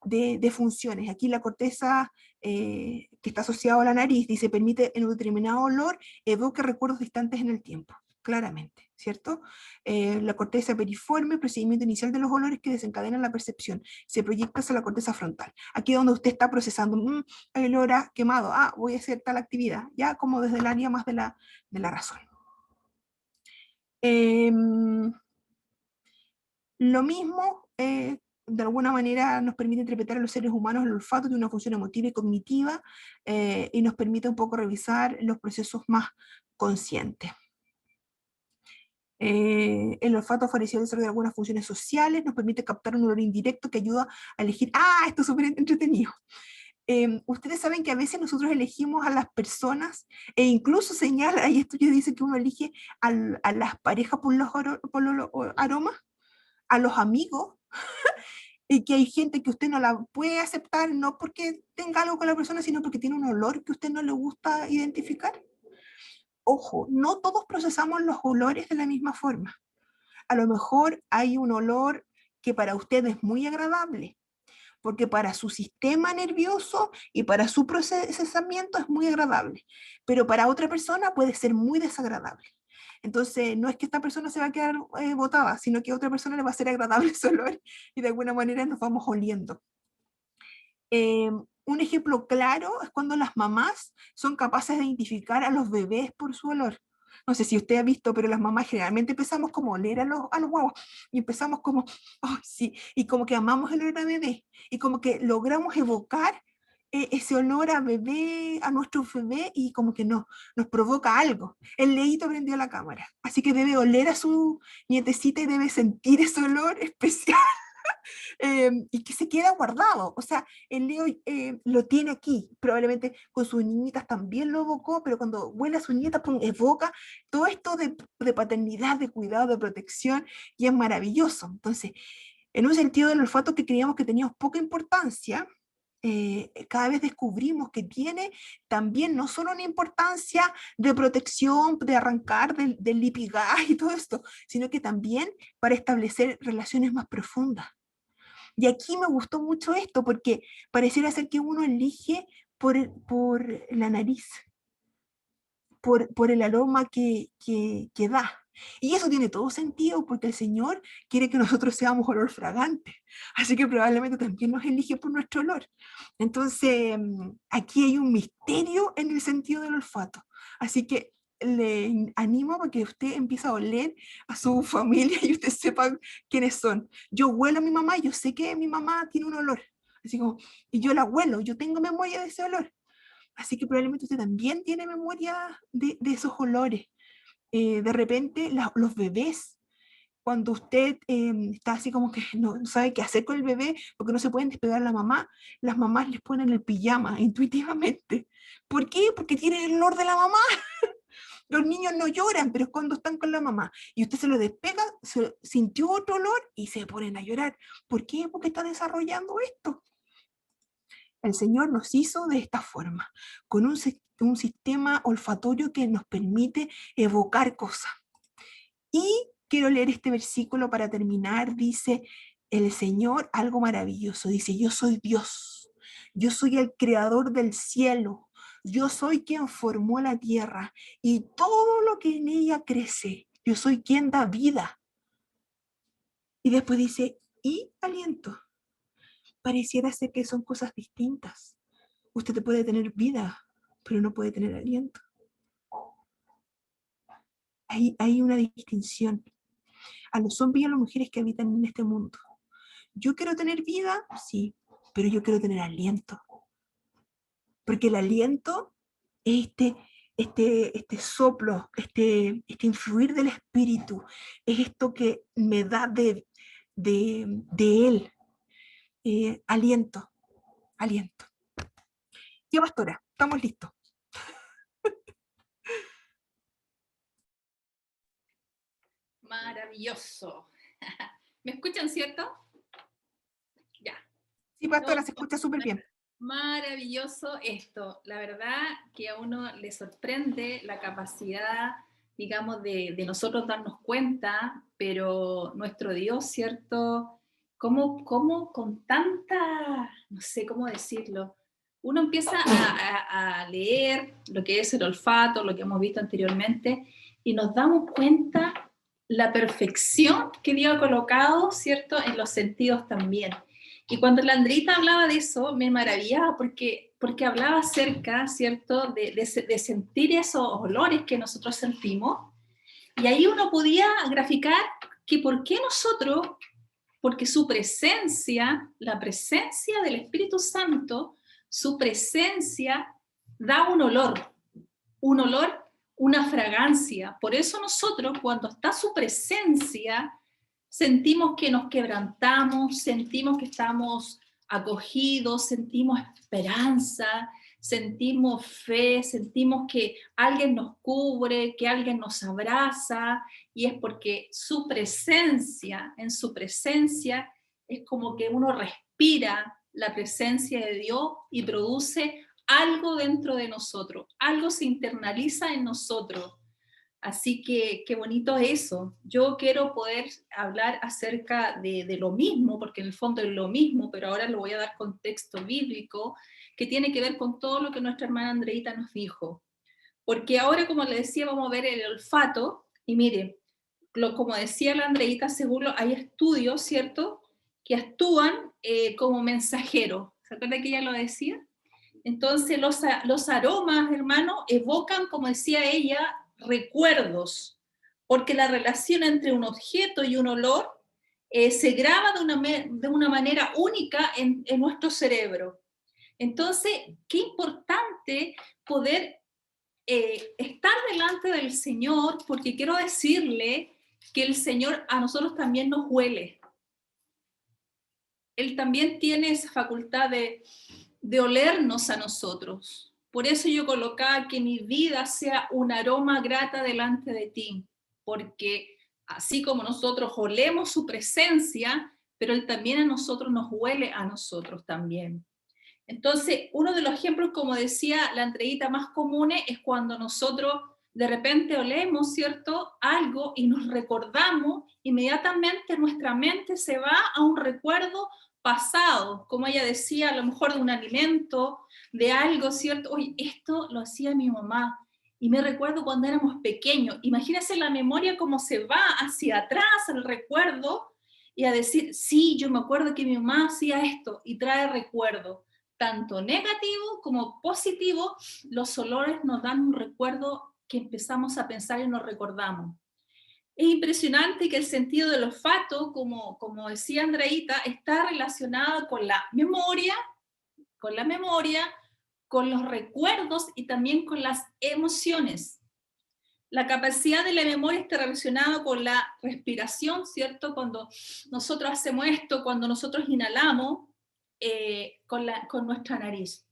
Speaker 5: de funciones. Aquí la corteza que está asociada a la nariz, dice, permite en un determinado olor evoque recuerdos distantes en el tiempo, claramente, ¿cierto? La corteza periforme, procedimiento inicial de los olores que desencadenan la percepción, se proyecta hacia la corteza frontal. Aquí es donde usted está procesando, el olor a quemado, voy a hacer tal actividad, ya como desde el área más de la razón. Lo mismo, de alguna manera, nos permite interpretar a los seres humanos el olfato de una función emotiva y cognitiva, y nos permite un poco revisar los procesos más conscientes. El olfato favorece el desarrollo de algunas funciones sociales, nos permite captar un olor indirecto que ayuda a elegir. Esto es súper entretenido. Ustedes saben que a veces nosotros elegimos a las personas, e incluso señala, y esto ya dice que uno elige a las parejas por los aromas, a los amigos, y que hay gente que usted no la puede aceptar, no porque tenga algo con la persona, sino porque tiene un olor que a usted no le gusta identificar. Ojo, no todos procesamos los olores de la misma forma. A lo mejor hay un olor que para usted es muy agradable, porque para su sistema nervioso y para su procesamiento es muy agradable, pero para otra persona puede ser muy desagradable. Entonces, no es que esta persona se va a quedar botada, sino que a otra persona le va a ser agradable ese olor y de alguna manera nos vamos oliendo. Un ejemplo claro es cuando las mamás son capaces de identificar a los bebés por su olor. No sé si usted ha visto, pero las mamás generalmente empezamos como a oler a los huevos y empezamos como, sí, y como que amamos el olor a bebé y como que logramos evocar ese olor a bebé, a nuestro bebé, y como que nos provoca algo. El Leito prendió la cámara, así que debe oler a su nietecita y debe sentir ese olor especial. Y que se queda guardado. O sea, el Leo lo tiene aquí, probablemente con sus niñitas también lo evocó, pero cuando huele a su nieta, evoca todo esto de paternidad, de cuidado, de protección, y es maravilloso. Entonces, en un sentido del olfato que creíamos que teníamos poca importancia, cada vez descubrimos que tiene también no solo una importancia de protección, de arrancar del lipigas y todo esto, sino que también para establecer relaciones más profundas. Y aquí me gustó mucho esto, porque pareciera ser que uno elige por la nariz, por el aroma que da. Y eso tiene todo sentido, porque el Señor quiere que nosotros seamos olor fragante. Así que probablemente también nos elige por nuestro olor. Entonces, aquí hay un misterio en el sentido del olfato. Así que le animo a que usted empiece a oler a su familia y usted sepa quiénes son. Yo huelo a mi mamá y yo sé que mi mamá tiene un olor. Así como, y yo la huelo, yo tengo memoria de ese olor. Así que probablemente usted también tiene memoria de esos olores. De repente, los bebés, cuando usted está así como que no sabe qué hacer con el bebé porque no se pueden despegar a la mamá, las mamás les ponen el pijama intuitivamente. ¿Por qué? Porque tienen el olor de la mamá. Los niños no lloran, pero es cuando están con la mamá. Y usted se lo despega, sintió otro olor y se ponen a llorar. ¿Por qué? Porque está desarrollando esto. El Señor nos hizo de esta forma, con un sistema olfatorio que nos permite evocar cosas. Y quiero leer este versículo para terminar. Dice el Señor algo maravilloso. Dice, yo soy Dios. Yo soy el creador del cielo. Yo soy quien formó la tierra y todo lo que en ella crece. Yo soy quien da vida. Y después dice, y aliento. Pareciera ser que son cosas distintas. Usted puede tener vida, pero no puede tener aliento. Hay una distinción a los hombres y a las mujeres que habitan en este mundo. Yo quiero tener vida, sí, pero yo quiero tener aliento. Porque el aliento es este soplo, este influir del espíritu, es esto que me da de él. Aliento. Ya, pastora, estamos listos.
Speaker 4: maravilloso. ¿Me escuchan, cierto? Ya.
Speaker 5: Sí, pastora, se escucha súper bien.
Speaker 4: Maravilloso esto. La verdad que a uno le sorprende la capacidad, digamos, de nosotros darnos cuenta, pero nuestro Dios, ¿cierto? ¿Cómo con tanta, no sé cómo decirlo, uno empieza a leer lo que es el olfato, lo que hemos visto anteriormente, y nos damos cuenta la perfección que Dios ha colocado, ¿cierto?, en los sentidos también. Y cuando la Andreita hablaba de eso, me maravillaba porque hablaba acerca, ¿cierto?, de sentir esos olores que nosotros sentimos. Y ahí uno podía graficar que por qué nosotros, porque su presencia, la presencia del Espíritu Santo, su presencia da un olor, una fragancia. Por eso nosotros, cuando está su presencia, sentimos que nos quebrantamos, sentimos que estamos acogidos, sentimos esperanza, sentimos fe, sentimos que alguien nos cubre, que alguien nos abraza, y es porque su presencia, en su presencia, es como que uno respira la presencia de Dios y produce algo dentro de nosotros, algo se internaliza en nosotros. Así que qué bonito eso. Yo quiero poder hablar acerca de lo mismo, porque en el fondo es lo mismo, pero ahora le voy a dar contexto bíblico que tiene que ver con todo lo que nuestra hermana Andreita nos dijo. Porque ahora, como le decía, vamos a ver el olfato, y mire, como decía la Andreita, seguro hay estudios, ¿cierto?, que actúan como mensajeros. ¿Se acuerda que ella lo decía? Entonces los aromas, hermano, evocan, como decía ella, recuerdos, porque la relación entre un objeto y un olor se graba de una manera única en nuestro cerebro. Entonces, qué importante poder estar delante del Señor, porque quiero decirle que el Señor a nosotros también nos huele. Él también tiene esa facultad de olernos a nosotros. Por eso yo colocaba que mi vida sea un aroma grata delante de ti, porque así como nosotros olemos su presencia, pero Él también a nosotros nos huele a nosotros también. Entonces, uno de los ejemplos, como decía la Andreita, más comunes es cuando nosotros de repente olemos, ¿cierto?, algo y nos recordamos, inmediatamente nuestra mente se va a un recuerdo pasado, como ella decía, a lo mejor de un alimento, de algo, ¿cierto? Oye, esto lo hacía mi mamá, y me recuerdo cuando éramos pequeños. Imagínense la memoria cómo se va hacia atrás, al recuerdo, y a decir, sí, yo me acuerdo que mi mamá hacía esto, y trae recuerdo. Tanto negativo como positivo, los olores nos dan un recuerdo que empezamos a pensar y nos recordamos. Es impresionante que el sentido del olfato, como decía Andreita, está relacionado con la memoria, con los recuerdos y también con las emociones. La capacidad de la memoria está relacionada con la respiración, ¿cierto? Cuando nosotros hacemos esto, cuando nosotros inhalamos con nuestra nariz.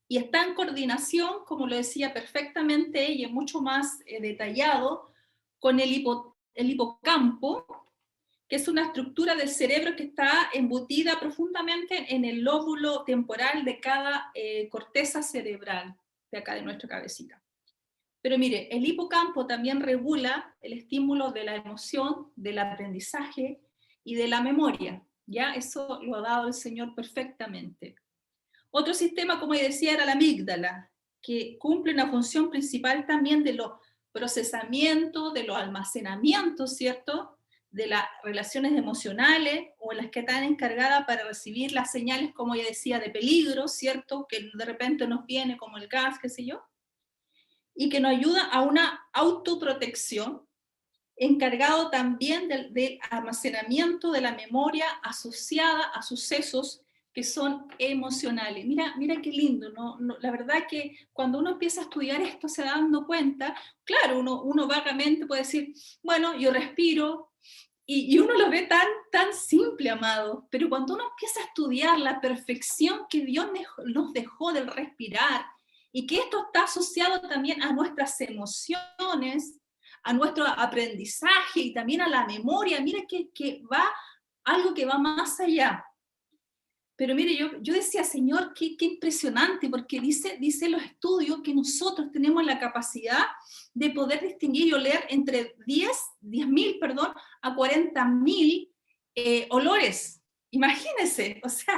Speaker 4: Y está en coordinación, como lo decía perfectamente ella, mucho más detallado, con el hipocampo, que es una estructura del cerebro que está embutida profundamente en el lóbulo temporal de cada corteza cerebral, de acá de nuestra cabecita. Pero mire, el hipocampo también regula el estímulo de la emoción, del aprendizaje y de la memoria. ¿Ya? Eso lo ha dado el Señor perfectamente. Otro sistema, como decía, era la amígdala, que cumple una función principal también de los procesamientos, de los almacenamientos, ¿cierto?, de las relaciones emocionales, o las que están encargadas para recibir las señales, como ella decía, de peligro, ¿cierto?, que de repente nos viene como el gas, qué sé yo, y que nos ayuda a una autoprotección, encargado también del almacenamiento de la memoria asociada a sucesos que son emocionales. Mira qué lindo, ¿no? La verdad que cuando uno empieza a estudiar esto se da dando cuenta, claro, uno vagamente puede decir, bueno, yo respiro, y uno lo ve tan simple, amado, pero cuando uno empieza a estudiar la perfección que Dios nos dejó del respirar, y que esto está asociado también a nuestras emociones, a nuestro aprendizaje y también a la memoria. Mira que va algo que va más allá. Pero mire, yo decía, Señor, qué impresionante, porque dice los estudios que nosotros tenemos la capacidad de poder distinguir y oler entre 10.000, perdón, a 40.000 olores. Imagínense, o sea,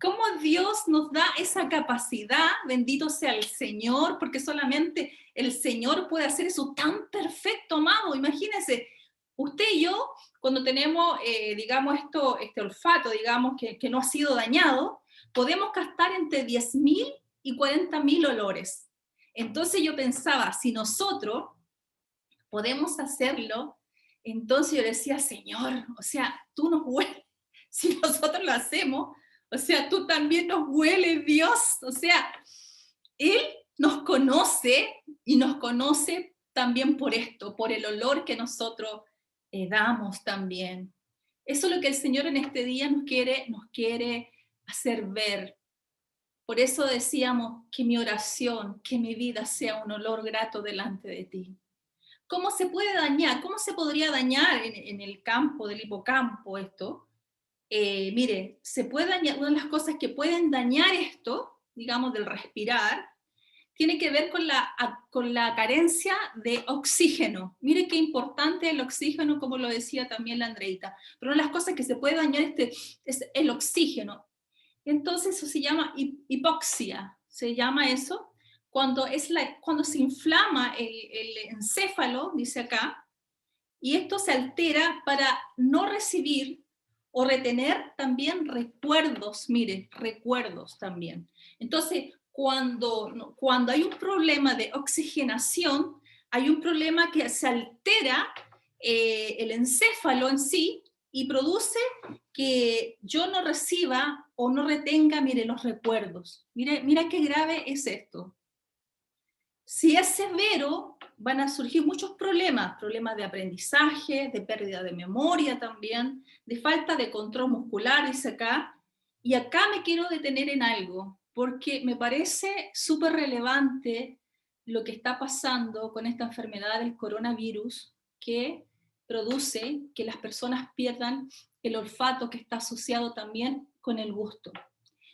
Speaker 4: cómo Dios nos da esa capacidad, bendito sea el Señor, porque solamente el Señor puede hacer eso tan perfecto, amado. Imagínense, usted y yo, cuando tenemos, digamos, este olfato, digamos, que no ha sido dañado, podemos captar entre 10.000 y 40.000 olores. Entonces yo pensaba, si nosotros podemos hacerlo, entonces yo decía, Señor, o sea, tú nos hueles, si nosotros lo hacemos, o sea, tú también nos hueles, Dios, o sea, Él nos conoce y nos conoce también por esto, por el olor que nosotros damos también. Eso es lo que el Señor en este día nos quiere hacer ver. Por eso decíamos que mi oración, que mi vida sea un olor grato delante de ti. ¿Cómo se puede dañar? ¿Cómo se podría dañar en el campo del hipocampo esto? Mire, se puede dañar, una de las cosas que pueden dañar esto, digamos, del respirar, tiene que ver con la carencia de oxígeno. Mire qué importante el oxígeno, como lo decía también la Andreita. Pero una de las cosas que se puede dañar es el oxígeno. Entonces eso se llama hipoxia, se llama eso, cuando se inflama el encéfalo, dice acá, y esto se altera para no recibir o retener también recuerdos, mire, recuerdos también. Entonces, cuando hay un problema de oxigenación, hay un problema que se altera el encéfalo en sí y produce que yo no reciba o no retenga, mire, los recuerdos. Mira qué grave es esto. Si es severo, van a surgir muchos problemas de aprendizaje, de pérdida de memoria también, de falta de control muscular, dice acá. Y acá me quiero detener en algo, porque me parece súper relevante lo que está pasando con esta enfermedad del coronavirus, que produce que las personas pierdan el olfato, que está asociado también con el gusto.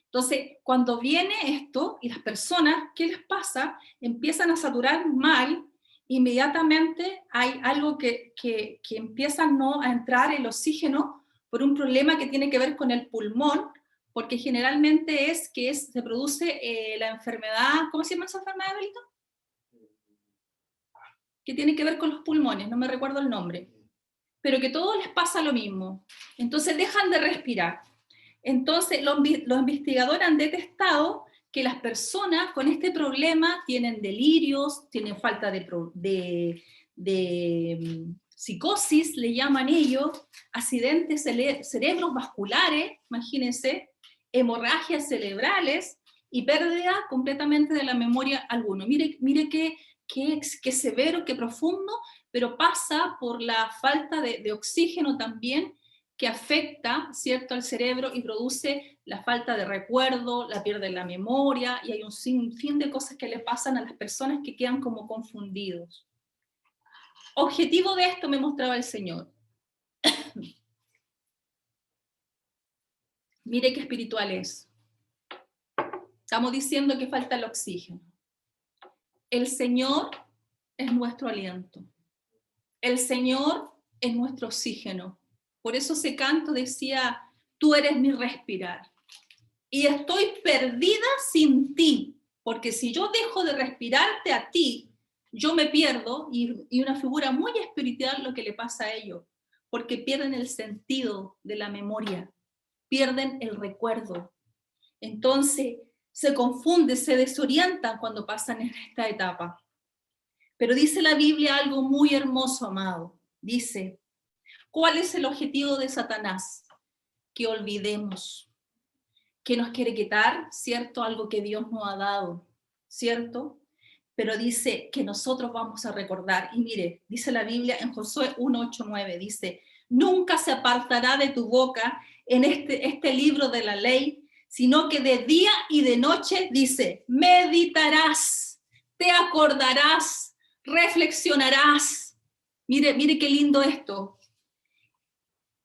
Speaker 4: Entonces, cuando viene esto y las personas, ¿qué les pasa? Empiezan a saturar mal, inmediatamente hay algo que empieza no a entrar el oxígeno por un problema que tiene que ver con el pulmón, porque generalmente se produce la enfermedad, ¿cómo se llama esa enfermedad, Belito? Que tiene que ver con los pulmones, no me recuerdo el nombre, pero que a todos les pasa lo mismo. Entonces dejan de respirar. Entonces los investigadores han detectado que las personas con este problema tienen delirios, tienen falta de psicosis, le llaman ellos, accidentes cerebrovasculares, imagínense, hemorragias cerebrales y pérdida completamente de la memoria alguno. Mire qué severo, qué profundo, pero pasa por la falta de oxígeno también, que afecta, ¿cierto?, al cerebro y produce la falta de recuerdo, la pierde la memoria, y hay un sinfín de cosas que le pasan a las personas que quedan como confundidos. Objetivo de esto me mostraba el Señor. Mire qué espiritual es. Estamos diciendo que falta el oxígeno. El Señor es nuestro aliento. El Señor es nuestro oxígeno. Por eso ese canto decía, tú eres mi respirar. Y estoy perdida sin ti, porque si yo dejo de respirarte a ti, yo me pierdo, y una figura muy espiritual lo que le pasa a ellos, porque pierden el sentido de la memoria, pierden el recuerdo. Entonces se confunden, se desorientan cuando pasan en esta etapa. Pero dice la Biblia algo muy hermoso, amado. Dice, ¿cuál es el objetivo de Satanás? Que olvidemos, que nos quiere quitar, ¿cierto? Algo que Dios nos ha dado, ¿cierto? Pero dice que nosotros vamos a recordar. Y mire, dice la Biblia en Josué 1:8-9, dice, nunca se apartará de tu boca en este libro de la ley, sino que de día y de noche, dice, meditarás, te acordarás, reflexionarás Mire qué lindo esto.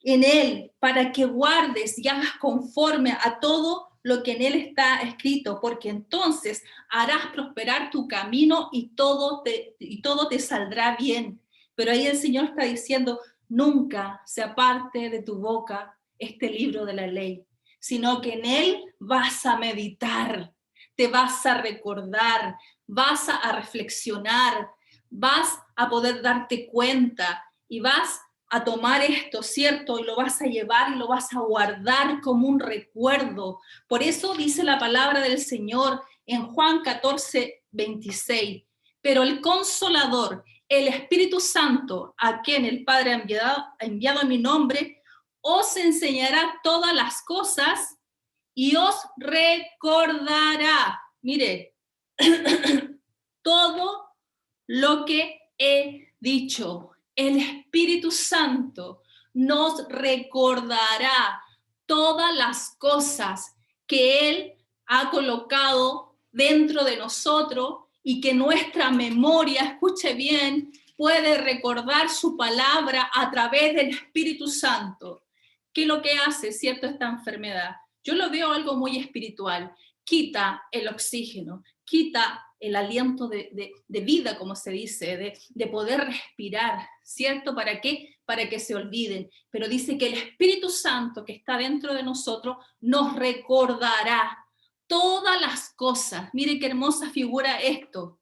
Speaker 4: En Él, para que guardes y hagas conforme a todo lo que en Él está escrito, porque entonces harás prosperar tu camino y todo te saldrá bien. Pero ahí el Señor está diciendo, nunca se aparte de tu boca este libro de la ley, sino que en Él vas a meditar, te vas a recordar, vas a reflexionar, vas a poder darte cuenta y vas a tomar esto, ¿cierto? Y lo vas a llevar y lo vas a guardar como un recuerdo. Por eso dice la palabra del Señor en Juan 14, 26. Pero el Consolador, el Espíritu Santo, a quien el Padre ha enviado en mi nombre, os enseñará todas las cosas y os recordará. Mire, todo lo que he dicho. El Espíritu Santo nos recordará todas las cosas que Él ha colocado dentro de nosotros y que nuestra memoria, escuche bien, puede recordar su palabra a través del Espíritu Santo. ¿Qué es lo que hace, cierto, esta enfermedad? Yo lo veo algo muy espiritual. Quita el oxígeno, quita el aliento de vida, como se dice, de poder respirar, ¿cierto? ¿Para qué? Para que se olviden. Pero dice que el Espíritu Santo que está dentro de nosotros nos recordará todas las cosas. Mire qué hermosa figura esto.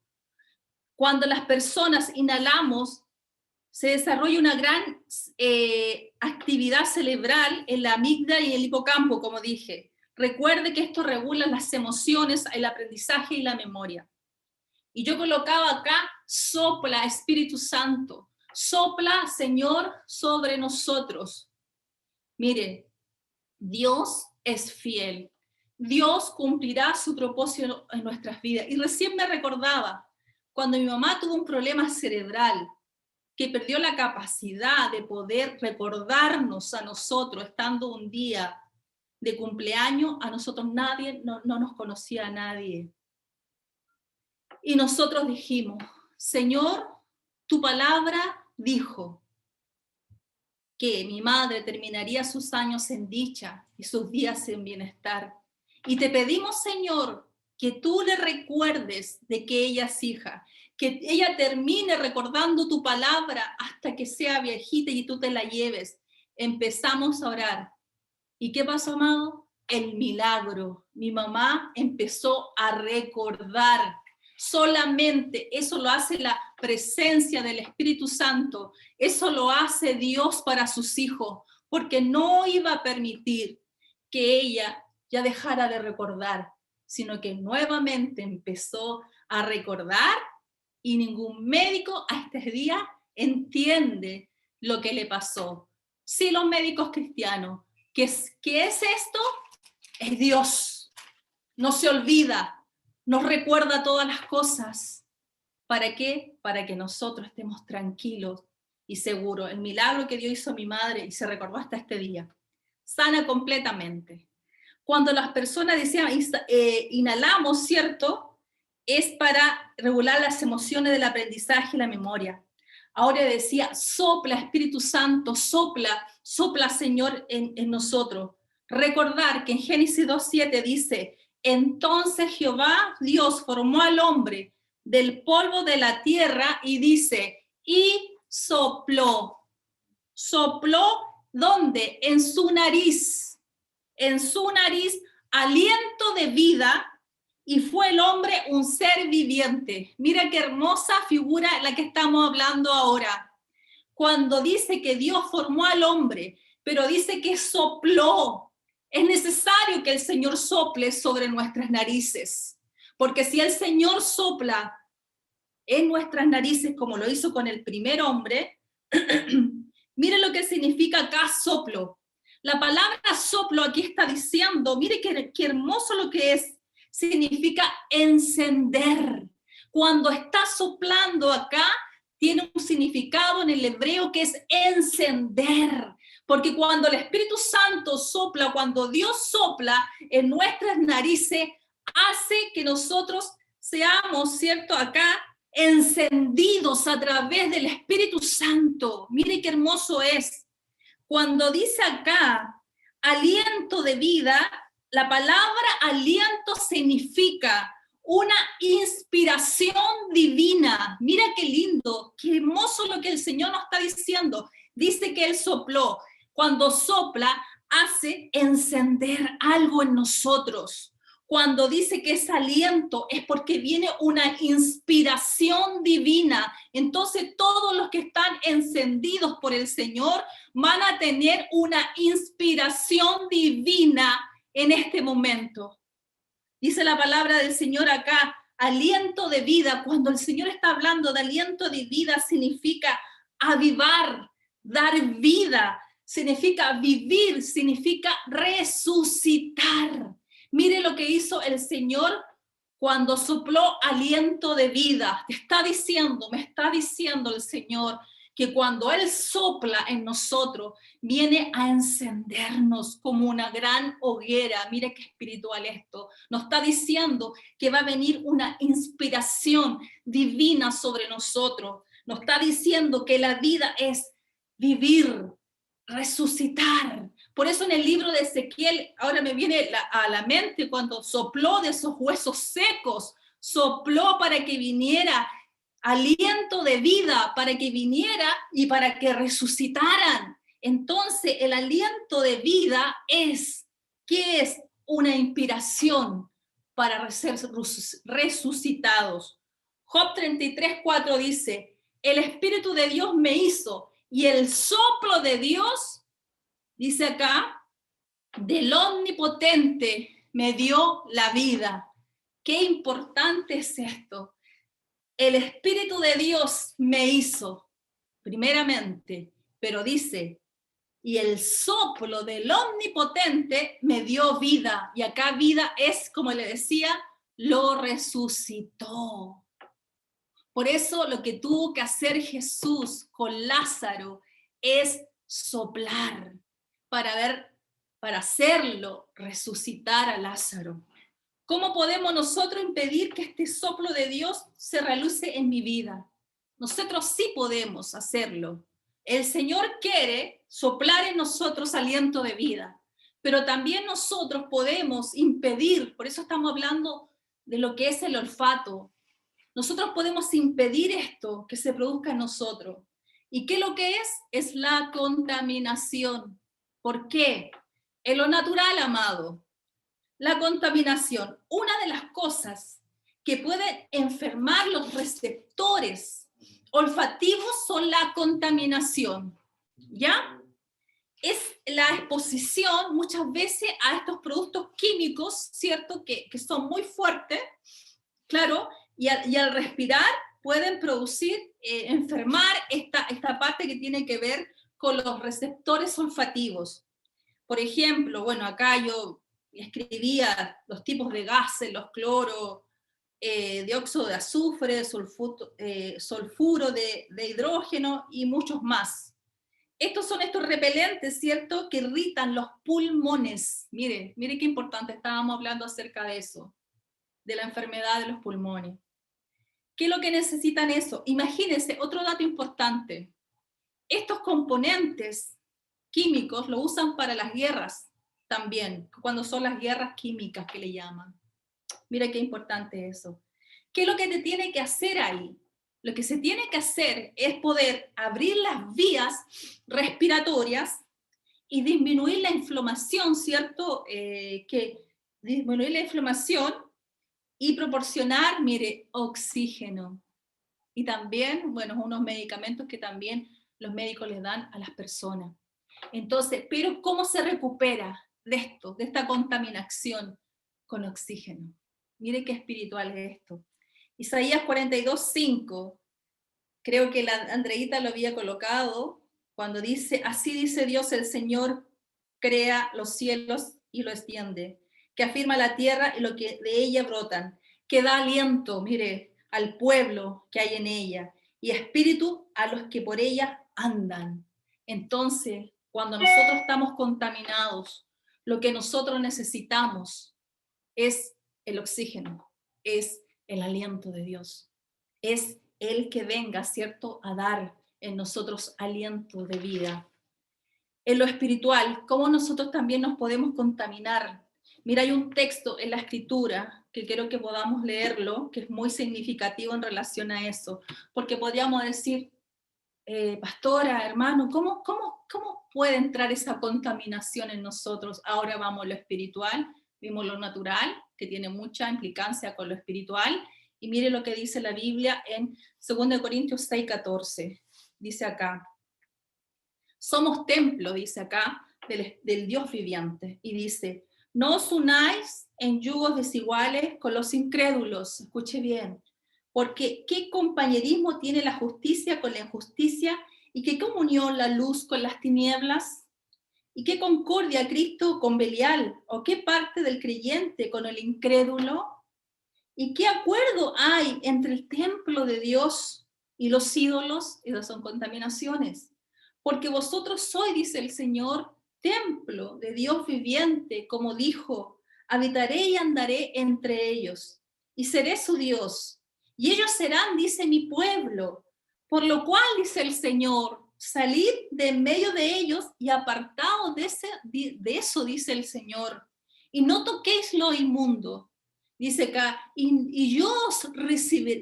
Speaker 4: Cuando las personas inhalamos, se desarrolla una gran actividad cerebral en la amígdala y el hipocampo, como dije. Recuerde que esto regula las emociones, el aprendizaje y la memoria. Y yo colocaba acá, sopla Espíritu Santo, sopla Señor sobre nosotros. Mire, Dios es fiel. Dios cumplirá su propósito en nuestras vidas. Y recién me recordaba, cuando mi mamá tuvo un problema cerebral, que perdió la capacidad de poder recordarnos a nosotros, estando un día de cumpleaños, a nosotros nadie, no nos conocía a nadie. Y nosotros dijimos, Señor, tu palabra dijo que mi madre terminaría sus años en dicha y sus días en bienestar. Y te pedimos, Señor, que tú le recuerdes de que ella es hija, que ella termine recordando tu palabra hasta que sea viejita y tú te la lleves. Empezamos a orar. ¿Y qué pasó, amado? El milagro. Mi mamá empezó a recordar. Solamente eso lo hace la presencia del Espíritu Santo. Eso lo hace Dios para sus hijos, porque no iba a permitir que ella ya dejara de recordar, sino que nuevamente empezó a recordar y ningún médico a este día entiende lo que le pasó. Sí, los médicos cristianos. ¿Qué es esto? Es Dios. No se olvida, nos recuerda todas las cosas. ¿Para qué? Para que nosotros estemos tranquilos y seguros. El milagro que Dios hizo a mi madre y se recordó hasta este día. Sana completamente. Cuando las personas decían, inhalamos, ¿cierto? Es para regular las emociones del aprendizaje y la memoria. Ahora decía, sopla Espíritu Santo, sopla Señor en nosotros. Recordar que en Génesis 2:7 dice, entonces Jehová Dios formó al hombre del polvo de la tierra y dice, y sopló. ¿Sopló dónde? En su nariz, aliento de vida, y fue el hombre un ser viviente. Mira qué hermosa figura la que estamos hablando ahora. Cuando dice que Dios formó al hombre, pero dice que sopló. Es necesario que el Señor sople sobre nuestras narices, porque si el Señor sopla en nuestras narices, como lo hizo con el primer hombre, mire lo que significa acá soplo. La palabra soplo aquí está diciendo, mire qué hermoso lo que es, significa encender. Cuando está soplando acá, tiene un significado en el hebreo que es encender. Porque cuando el Espíritu Santo sopla, cuando Dios sopla en nuestras narices, hace que nosotros seamos, ¿cierto? Acá encendidos a través del Espíritu Santo. Mire qué hermoso es. Cuando dice acá, aliento de vida, la palabra aliento significa una inspiración divina. Mira qué lindo, qué hermoso lo que el Señor nos está diciendo. Dice que Él sopló. Cuando sopla, hace encender algo en nosotros. Cuando dice que es aliento, es porque viene una inspiración divina. Entonces todos los que están encendidos por el Señor van a tener una inspiración divina en este momento. Dice la palabra del Señor acá, aliento de vida. Cuando el Señor está hablando de aliento de vida, significa avivar, dar vida, significa vivir, significa resucitar. Mire lo que hizo el Señor cuando sopló aliento de vida. Te está diciendo, me está diciendo el Señor, que cuando Él sopla en nosotros, viene a encendernos como una gran hoguera. Mire qué espiritual esto. Nos está diciendo que va a venir una inspiración divina sobre nosotros. Nos está diciendo que la vida es vivir, resucitar. Por eso en el libro de Ezequiel, ahora me viene a la mente cuando sopló de esos huesos secos, sopló para que viniera aliento de vida, para que viniera y para que resucitaran. Entonces el aliento de vida es, ¿qué es? Una inspiración para ser resucitados. Job 33:4 dice, el Espíritu de Dios me hizo y el soplo de Dios, dice acá, del Omnipotente me dio la vida. Qué importante es esto. El Espíritu de Dios me hizo, primeramente, pero dice, y el soplo del Omnipotente me dio vida. Y acá vida es, como le decía, lo resucitó. Por eso lo que tuvo que hacer Jesús con Lázaro es soplar para hacerlo resucitar a Lázaro. ¿Cómo podemos nosotros impedir que este soplo de Dios se realice en mi vida? Nosotros sí podemos hacerlo. El Señor quiere soplar en nosotros aliento de vida, pero también nosotros podemos impedir, por eso estamos hablando de lo que es el olfato. Nosotros podemos impedir esto que se produzca en nosotros. ¿Y qué es lo que es? Es la contaminación. ¿Por qué? En lo natural, amado, la contaminación, una de las cosas que puede enfermar los receptores olfativos son la contaminación, ¿ya? Es la exposición muchas veces a estos productos químicos, ¿cierto? Que son muy fuertes, claro, y al respirar pueden producir, enfermar esta parte que tiene que ver con los receptores olfativos. Por ejemplo, bueno, acá yo escribía los tipos de gases, los cloro, dióxido de azufre, sulfuro de hidrógeno y muchos más. Estos son estos repelentes, ¿cierto?, que irritan los pulmones. Mire qué importante, estábamos hablando acerca de eso, de la enfermedad de los pulmones. ¿Qué es lo que necesitan eso? Imagínense, otro dato importante. Estos componentes químicos lo usan para las guerras también, cuando son las guerras químicas que le llaman. Mira qué importante eso. ¿Qué es lo que te tiene que hacer ahí? Lo que se tiene que hacer es poder abrir las vías respiratorias y disminuir la inflamación, ¿cierto? Que disminuir la inflamación y proporcionar, mire, oxígeno. Y también, bueno, unos medicamentos que también los médicos les dan a las personas. Entonces, pero ¿cómo se recupera de esto, de esta contaminación? Con oxígeno. Mire qué espiritual es esto. Isaías 42:5, creo que la Andreita lo había colocado, cuando dice, así dice Dios el Señor, crea los cielos y lo extiende, que afirma la tierra y lo que de ella brotan, que da aliento, mire, al pueblo que hay en ella, y espíritu a los que por ella andan. Entonces, cuando nosotros estamos contaminados, lo que nosotros necesitamos es el oxígeno, es el aliento de Dios. es el que venga, ¿cierto?, a dar en nosotros aliento de vida. En lo espiritual, ¿cómo nosotros también nos podemos contaminar? Mira, hay un texto en la Escritura que quiero que podamos leerlo, que es muy significativo en relación a eso, porque podríamos decir, pastora, hermano, ¿cómo puede entrar esa contaminación en nosotros? Ahora vamos a lo espiritual, vimos lo natural, que tiene mucha implicancia con lo espiritual, y mire lo que dice la Biblia en 2 Corintios 6:14. Dice acá, somos templo, dice acá, del Dios viviente, y dice, no os unáis en yugos desiguales con los incrédulos, escuche bien, porque ¿qué compañerismo tiene la justicia con la injusticia? ¿Y qué comunión la luz con las tinieblas? ¿Y qué concordia Cristo con Belial? ¿O qué parte del creyente con el incrédulo? ¿Y qué acuerdo hay entre el templo de Dios y los ídolos? Esas son contaminaciones. Porque vosotros sois, dice el Señor, templo de Dios viviente, como dijo, habitaré y andaré entre ellos, y seré su Dios, y ellos serán, dice, mi pueblo. Por lo cual, dice el Señor, salid de en medio de ellos y apartaos de eso, dice el Señor, y no toquéis lo inmundo. Dice acá, y yo os recibiré,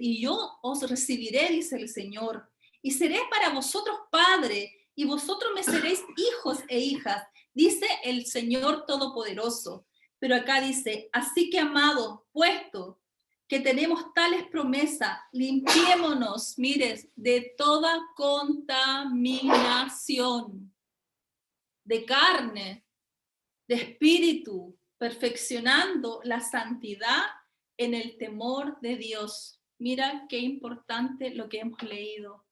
Speaker 4: dice el Señor, y seré para vosotros padre, y vosotros me seréis hijos e hijas, dice el Señor Todopoderoso. Pero acá dice, así que amado, puesto que tenemos tales promesas, limpiémonos, mires, de toda contaminación, de carne, de espíritu, perfeccionando la santidad en el temor de Dios. Mira qué importante lo que hemos leído,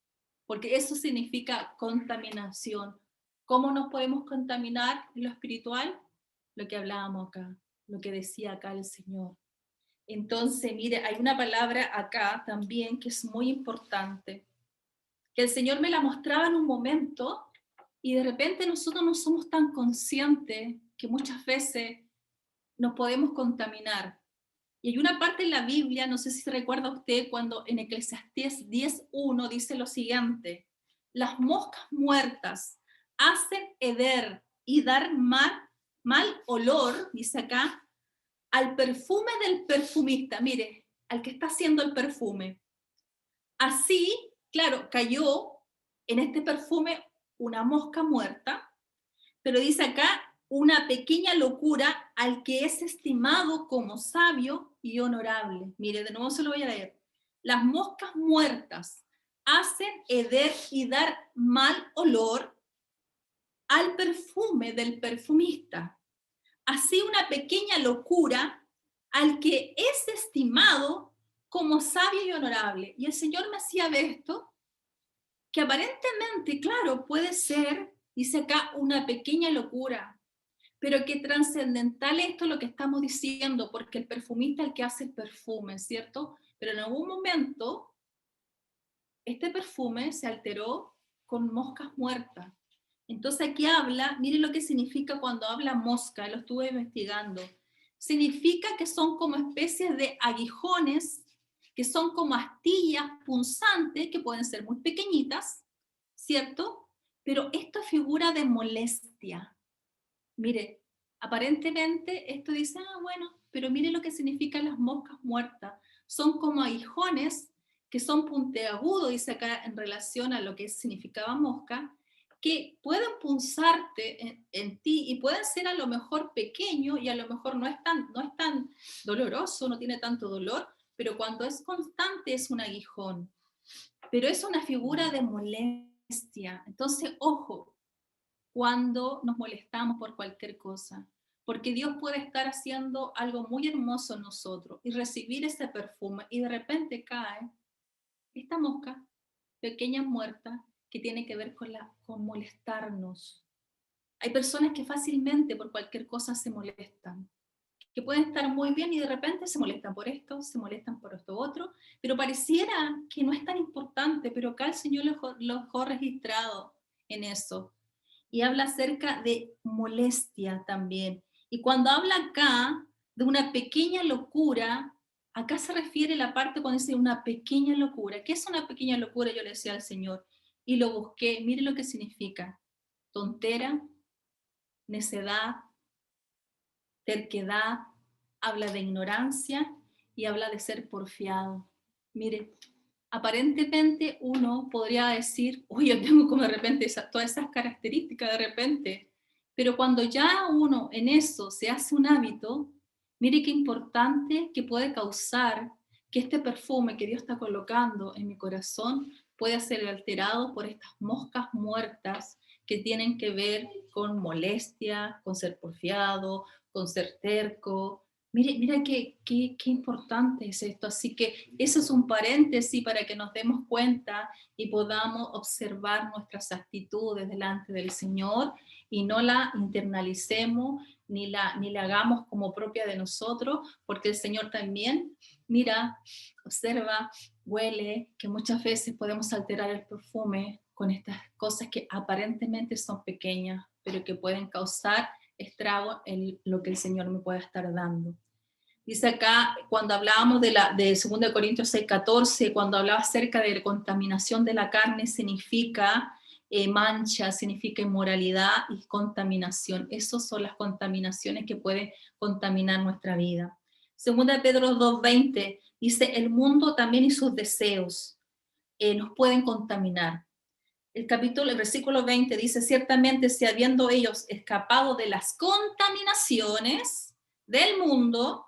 Speaker 4: porque eso significa contaminación. ¿Cómo nos podemos contaminar en lo espiritual? Lo que hablábamos acá, lo que decía acá el Señor. Entonces, mire, hay una palabra acá también que es muy importante, que el Señor me la mostraba en un momento y de repente nosotros no somos tan conscientes que muchas veces nos podemos contaminar. Y hay una parte en la Biblia, no sé si se recuerda usted, cuando en Eclesiastés 10:1 dice lo siguiente, las moscas muertas hacen heder y dar mal olor, dice acá, al perfume del perfumista, mire, al que está haciendo el perfume. Así, claro, cayó en este perfume una mosca muerta, pero dice acá una pequeña locura al que es estimado como sabio y honorable. Mire, de nuevo se lo voy a leer. Las moscas muertas hacen heder y dar mal olor al perfume del perfumista. Así una pequeña locura al que es estimado como sabio y honorable. Y el Señor me hacía ver esto, que aparentemente, claro, puede ser, dice acá, una pequeña locura, pero que trascendental esto es lo que estamos diciendo, porque el perfumista es el que hace el perfume, ¿cierto? Pero en algún momento, este perfume se alteró con moscas muertas. Entonces aquí habla, miren lo que significa cuando habla mosca, lo estuve investigando. Significa que son como especies de aguijones, que son como astillas punzantes, que pueden ser muy pequeñitas, ¿cierto? Pero esto figura de molestia. Mire, aparentemente esto dice, bueno, pero mire lo que significan las moscas muertas. Son como aguijones que son puntiagudos, dice acá en relación a lo que significaba mosca, que pueden punzarte en ti y pueden ser a lo mejor pequeño y a lo mejor no es tan doloroso, no tiene tanto dolor, pero cuando es constante es un aguijón. Pero es una figura de molestia. Entonces, ojo, cuando nos molestamos por cualquier cosa, porque Dios puede estar haciendo algo muy hermoso en nosotros y recibir ese perfume y de repente cae esta mosca pequeña muerta que tiene que ver con molestarnos. Hay personas que fácilmente por cualquier cosa se molestan, que pueden estar muy bien y de repente se molestan por esto, se molestan por esto otro, pero pareciera que no es tan importante, pero acá el Señor lo dejó registrado en eso. Y habla acerca de molestia también. Y cuando habla acá de una pequeña locura acá se refiere la parte cuando dice una pequeña locura. ¿Qué es una pequeña locura? Yo le decía al Señor, y lo busqué, mire lo que significa. Tontera, necedad, terquedad, habla de ignorancia y habla de ser porfiado. Mire, aparentemente uno podría decir, uy, yo tengo como de repente todas esas características de repente, pero cuando ya uno en eso se hace un hábito, mire qué importante que puede causar que este perfume que Dios está colocando en mi corazón pueda ser alterado por estas moscas muertas que tienen que ver con molestia, con ser porfiado, con ser terco. Mira qué importante es esto. Así que eso es un paréntesis para que nos demos cuenta y podamos observar nuestras actitudes delante del Señor y no la internalicemos ni la hagamos como propia de nosotros, porque el Señor también mira, observa, huele, que muchas veces podemos alterar el perfume con estas cosas que aparentemente son pequeñas, pero que pueden causar estrago en lo que el Señor me pueda estar dando. Dice acá, cuando hablábamos de 2 Corintios 6:14, cuando hablaba acerca de la contaminación de la carne, significa mancha, significa inmoralidad y contaminación. Esas son las contaminaciones que pueden contaminar nuestra vida. 2 Pedro 2:20 dice, el mundo también y sus deseos nos pueden contaminar. El versículo 20 dice, ciertamente si habiendo ellos escapado de las contaminaciones del mundo,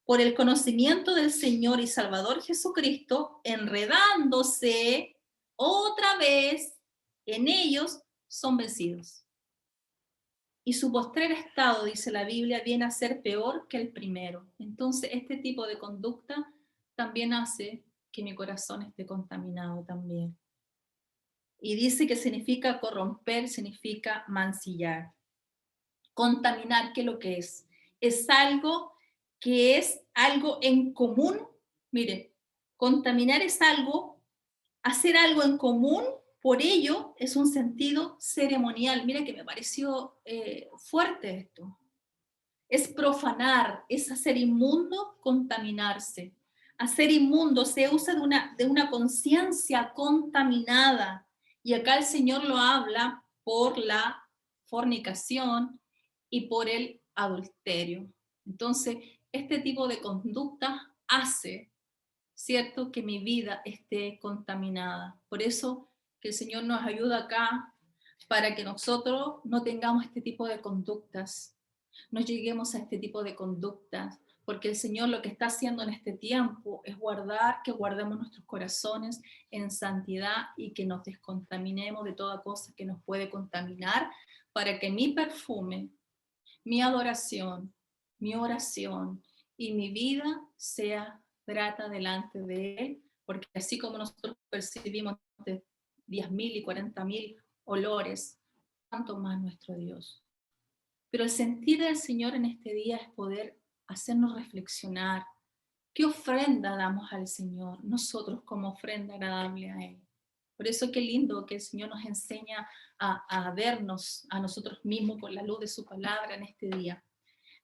Speaker 4: por el conocimiento del Señor y Salvador Jesucristo, enredándose otra vez en ellos, son vencidos. Y su postrer estado, dice la Biblia, viene a ser peor que el primero. Entonces, este tipo de conducta también hace que mi corazón esté contaminado también. Y dice que significa corromper, significa mancillar. Contaminar, ¿qué es lo que es? Es algo que es algo en común. Mire, contaminar es algo, hacer algo en común, por ello es un sentido ceremonial. Mira que me pareció fuerte esto. Es profanar, es hacer inmundo, contaminarse. Hacer inmundo se usa de una conciencia contaminada. Y acá el Señor lo habla por la fornicación y por el adulterio. Entonces, este tipo de conducta hace, ¿cierto?, que mi vida esté contaminada. Por eso que el Señor nos ayuda acá para que nosotros no tengamos este tipo de conductas, no lleguemos a este tipo de conductas, porque el Señor lo que está haciendo en este tiempo es que guardemos nuestros corazones en santidad y que nos descontaminemos de toda cosa que nos puede contaminar, para que mi perfume, mi adoración, mi oración y mi vida sea grata delante de Él, porque así como nosotros percibimos de 10.000 y 40.000 olores, tanto más nuestro Dios. Pero el sentir del Señor en este día es poder hacernos reflexionar qué ofrenda damos al Señor, nosotros como ofrenda agradable a Él. Por eso qué lindo que el Señor nos enseña a vernos a nosotros mismos con la luz de su palabra en este día.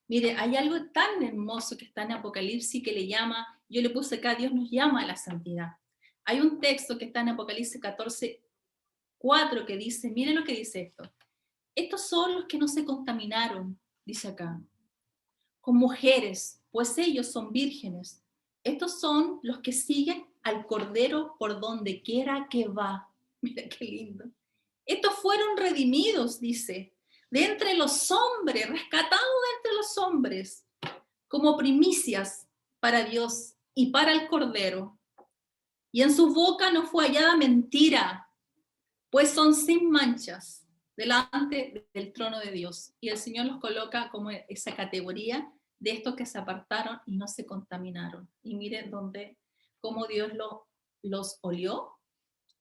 Speaker 4: Mire, hay algo tan hermoso que está en Apocalipsis que le llama, yo le puse acá, Dios nos llama a la santidad. Hay un texto que está en Apocalipsis 14:4 que dice, miren lo que dice esto. Estos son los que no se contaminaron, dice acá, con mujeres, pues ellos son vírgenes. Estos son los que siguen al Cordero por donde quiera que va. Mira qué lindo. Estos fueron redimidos, dice, de entre los hombres, rescatados de entre los hombres, como primicias para Dios y para el Cordero. Y en su boca no fue hallada mentira, pues son sin manchas delante del trono de Dios. Y el Señor los coloca como esa categoría de estos que se apartaron y no se contaminaron. Y miren cómo Dios los olió,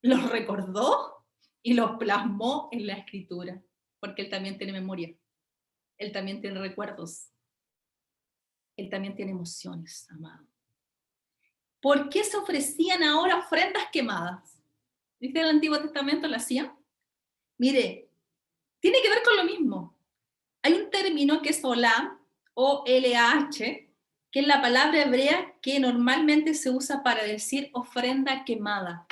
Speaker 4: los recordó y los plasmó en la Escritura. Porque Él también tiene memoria, Él también tiene recuerdos, Él también tiene emociones, amado. ¿Por qué se ofrecían ahora ofrendas quemadas? ¿Viste el Antiguo Testamento lo hacían? Mire, tiene que ver con lo mismo. Hay un término que es olam, O-L-A-H, que es la palabra hebrea que normalmente se usa para decir ofrenda quemada,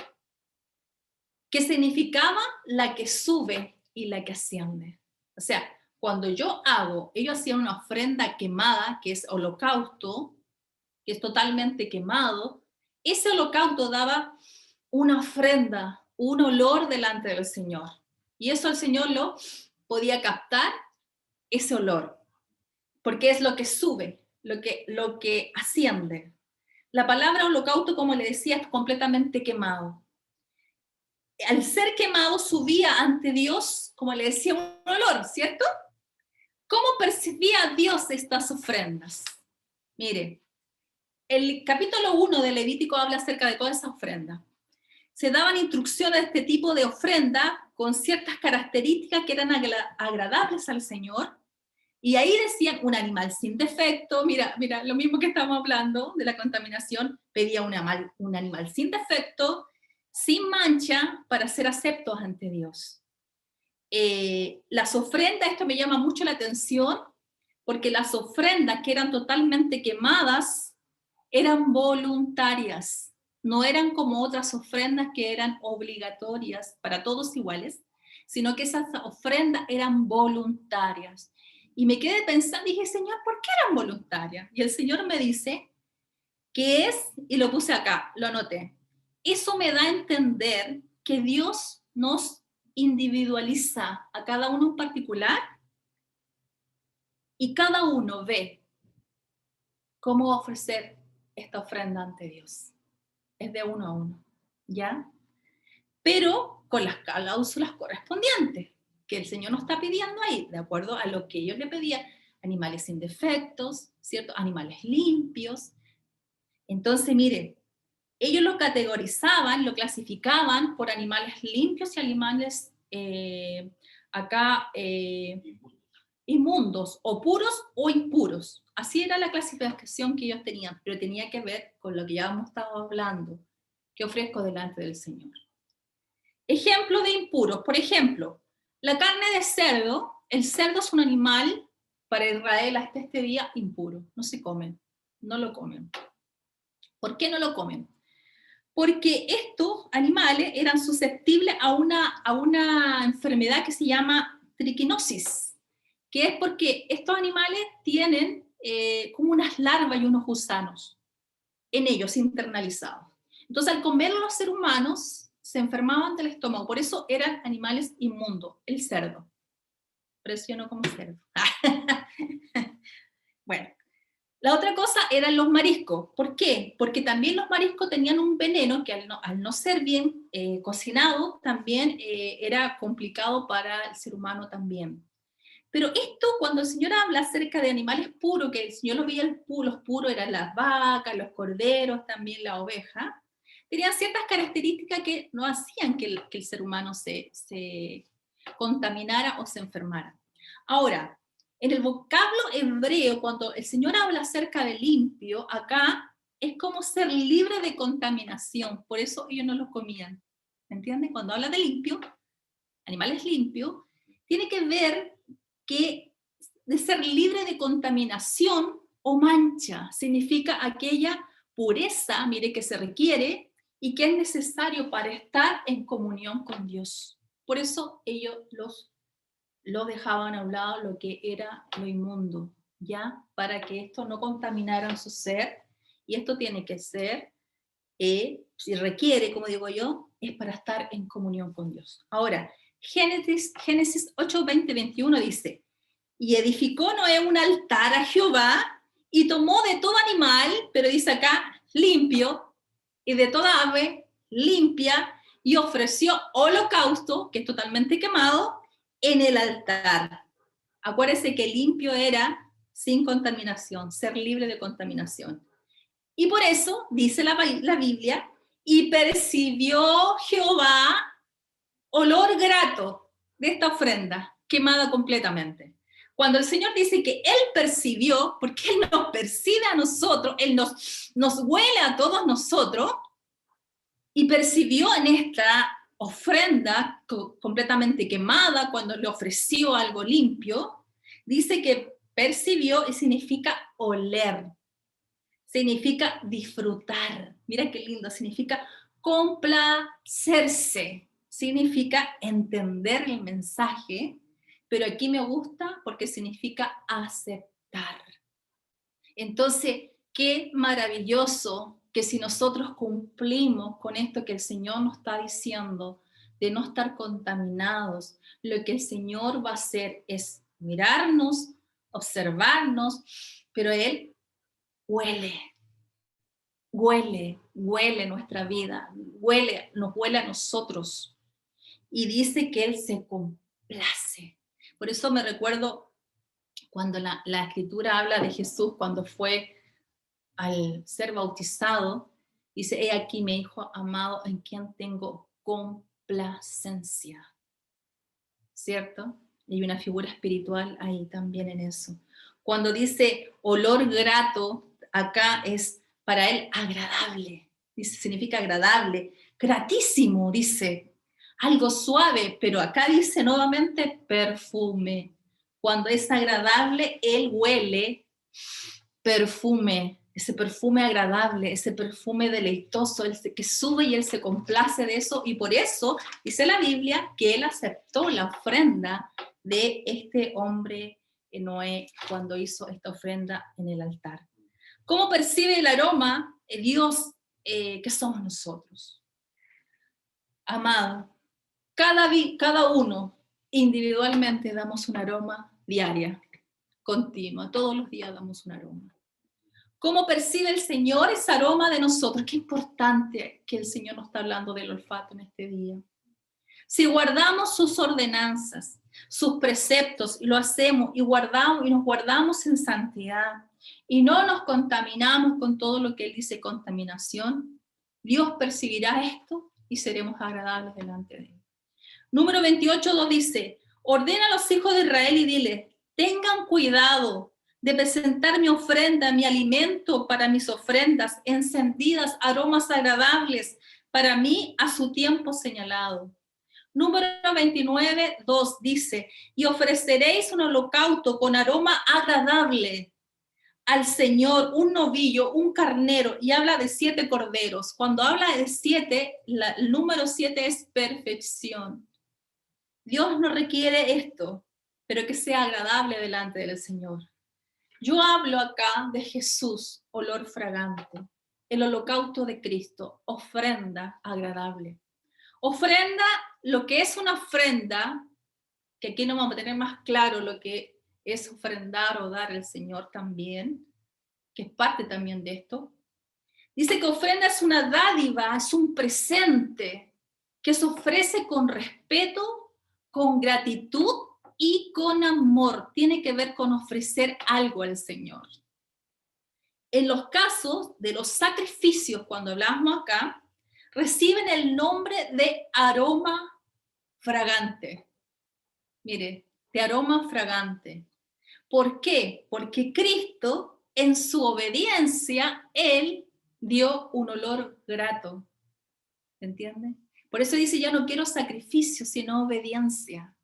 Speaker 4: que significaba la que sube y la que asciende. O sea, cuando ellos hacían una ofrenda quemada, que es holocausto, que es totalmente quemado, ese holocausto daba una ofrenda, un olor delante del Señor. Y eso el Señor lo podía captar, ese olor, porque es lo que sube, lo que asciende. La palabra holocausto, como le decía, es completamente quemado. Al ser quemado subía ante Dios, como le decía, un olor, ¿cierto? ¿Cómo percibía Dios estas ofrendas? Mire, el capítulo 1 de Levítico habla acerca de toda esa ofrenda. Se daban instrucciones de este tipo de ofrenda con ciertas características que eran agradables al Señor. Y ahí decían un animal sin defecto. Mira, lo mismo que estamos hablando de la contaminación, pedía un animal sin defecto, sin mancha, para ser aceptos ante Dios. Las ofrendas, esto me llama mucho la atención, porque las ofrendas que eran totalmente quemadas eran voluntarias, no eran como otras ofrendas que eran obligatorias para todos iguales, sino que esas ofrendas eran voluntarias. Y me quedé pensando, dije, Señor, ¿por qué eran voluntarias? Y el Señor me dice que es, y lo puse acá, lo anoté, eso me da a entender que Dios nos individualiza a cada uno en particular y cada uno ve cómo ofrecer esta ofrenda ante Dios. Es de uno a uno, ¿ya? Pero con las cláusulas correspondientes que el Señor nos está pidiendo ahí, de acuerdo a lo que ellos le pedían, animales sin defectos, ¿cierto? Animales limpios. Entonces, miren, ellos lo categorizaban, lo clasificaban por animales limpios y animales inmundos, o puros o impuros. Así era la clasificación que ellos tenían, pero tenía que ver con lo que ya hemos estado hablando, que ofrezco delante del Señor. Ejemplo de impuros, por ejemplo, la carne de cerdo. El cerdo es un animal para Israel hasta este día impuro, no se comen, no lo comen. ¿Por qué no lo comen? Porque estos animales eran susceptibles a una enfermedad que se llama triquinosis, que es porque estos animales tienen como unas larvas y unos gusanos en ellos internalizados. Entonces, al comer los seres humanos, se enfermaban del estómago, por eso eran animales inmundos, el cerdo. Por eso yo no como cerdo. Bueno. La otra cosa eran los mariscos. ¿Por qué? Porque también los mariscos tenían un veneno que al no ser bien cocinado, también era complicado para el ser humano también. Pero esto, cuando el Señor habla acerca de animales puros, que el Señor los veía, los puros eran las vacas, los corderos, también la oveja, tenían ciertas características que no hacían que el ser humano se contaminara o se enfermara. Ahora, en el vocablo hebreo, cuando el Señor habla acerca de limpio, acá es como ser libre de contaminación, por eso ellos no los comían. ¿Me entienden? Cuando habla de limpio, animales limpios, tiene que ver que de ser libre de contaminación o mancha, significa aquella pureza, mire, que se requiere y que es necesario para estar en comunión con Dios. Por eso ellos lo dejaban a un lado lo que era lo inmundo, ¿ya? Para que esto no contaminara su ser, y esto tiene que ser, si requiere, como digo yo, es para estar en comunión con Dios. Ahora, Génesis 8, 20, 21 dice, y edificó Noé un altar a Jehová, y tomó de todo animal, pero dice acá, limpio, y de toda ave, limpia, y ofreció holocausto, que es totalmente quemado, en el altar. Acuérdese que limpio era sin contaminación, ser libre de contaminación. Y por eso dice la Biblia, y percibió Jehová olor grato de esta ofrenda, quemada completamente. Cuando el Señor dice que Él percibió, porque Él nos percibe a nosotros, Él nos huele a todos nosotros, y percibió en esta ofrenda completamente quemada, cuando le ofreció algo limpio, dice que percibió y significa oler. significa disfrutar. Mira qué lindo, significa complacerse, significa entender el mensaje, pero aquí me gusta porque significa aceptar. Entonces, qué maravilloso que si nosotros cumplimos con esto que el Señor nos está diciendo, de no estar contaminados, lo que el Señor va a hacer es mirarnos, observarnos, pero Él huele nuestra vida, nos huele a nosotros. Y dice que Él se complace. Por eso me recuerdo cuando la Escritura habla de Jesús, cuando fue al ser bautizado, dice, he aquí mi hijo amado en quien tengo complacencia. ¿Cierto? Y hay una figura espiritual ahí también en eso. Cuando dice olor grato, acá es para él agradable. Dice, significa agradable. Gratísimo, dice. Algo suave, pero acá dice nuevamente perfume. Cuando es agradable, él huele perfume, ese perfume agradable, ese perfume deleitoso, el que sube y él se complace de eso, y por eso dice la Biblia que él aceptó la ofrenda de este hombre Noé cuando hizo esta ofrenda en el altar. ¿Cómo percibe el aroma Dios que somos nosotros? Amado, cada uno individualmente damos un aroma diaria, continua, todos los días damos un aroma. ¿Cómo percibe el Señor ese aroma de nosotros? Qué importante que el Señor nos está hablando del olfato en este día. Si guardamos sus ordenanzas, sus preceptos, y lo hacemos y nos guardamos en santidad, y no nos contaminamos con todo lo que Él dice contaminación, Dios percibirá esto y seremos agradables delante de Él. Número 28:2 dice, ordena a los hijos de Israel y dile, tengan cuidado de presentar mi ofrenda, mi alimento para mis ofrendas, encendidas, aromas agradables, para mí a su tiempo señalado. Número 29:2 dice, y ofreceréis un holocausto con aroma agradable al Señor, un novillo, un carnero, y habla de 7 corderos. Cuando habla de 7, el número 7 es perfección. Dios no requiere esto, pero que sea agradable delante del Señor. Yo hablo acá de Jesús, olor fragante, el holocausto de Cristo, ofrenda agradable. Ofrenda, lo que es una ofrenda, que aquí no vamos a tener más claro lo que es ofrendar o dar al Señor también, que es parte también de esto. Dice que ofrenda es una dádiva, es un presente que se ofrece con respeto, con gratitud y con amor. Tiene que ver con ofrecer algo al Señor. En los casos de los sacrificios, cuando hablamos acá, reciben el nombre de aroma fragante. Mire, de aroma fragante. ¿Por qué? Porque Cristo, en su obediencia, Él dio un olor grato. ¿Entiende? Por eso dice, ya no quiero sacrificio, sino obediencia.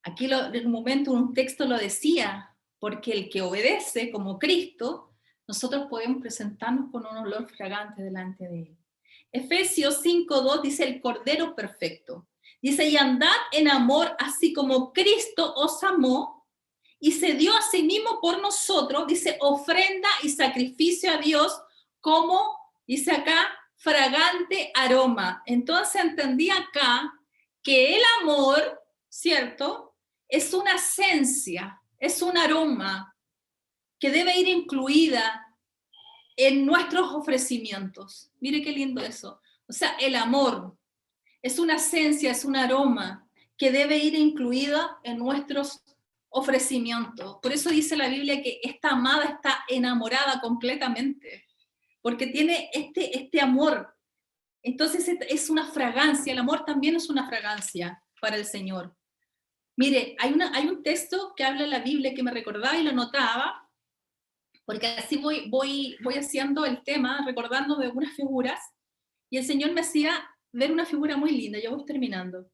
Speaker 4: Aquí en un momento un texto lo decía, porque el que obedece como Cristo, nosotros podemos presentarnos con un olor fragante delante de Él. Efesios 5:2 dice el Cordero perfecto. Dice, y andad en amor, así como Cristo os amó, y se dio a sí mismo por nosotros, dice, ofrenda y sacrificio a Dios, como, dice acá, fragante aroma. Entonces entendí acá que el amor, ¿cierto?, es una esencia, es un aroma que debe ir incluida en nuestros ofrecimientos. Mire qué lindo eso. O sea, el amor es una esencia, es un aroma que debe ir incluida en nuestros ofrecimientos. Por eso dice la Biblia que esta amada está enamorada completamente, porque tiene este amor. Entonces es una fragancia, el amor también es una fragancia para el Señor. Mire, hay un texto que habla en la Biblia que me recordaba y lo notaba, porque así voy haciendo el tema, recordando de algunas figuras, y el Señor me hacía ver una figura muy linda. Ya voy terminando.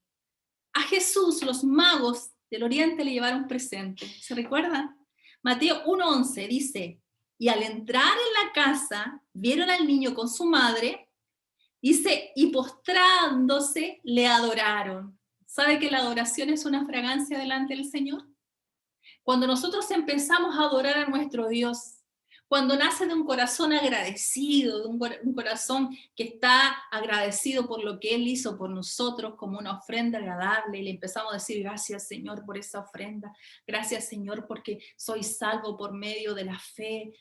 Speaker 4: A Jesús los magos del oriente le llevaron presente. ¿Se recuerdan? Mateo 1:11 dice, y al entrar en la casa, vieron al niño con su madre, dice, y postrándose, le adoraron. ¿Sabe que la adoración es una fragancia delante del Señor? Cuando nosotros empezamos a adorar a nuestro Dios, cuando nace de un corazón agradecido, de un corazón que está agradecido por lo que Él hizo por nosotros como una ofrenda agradable, y le empezamos a decir, gracias Señor por esa ofrenda, gracias Señor porque soy salvo por medio de la fe,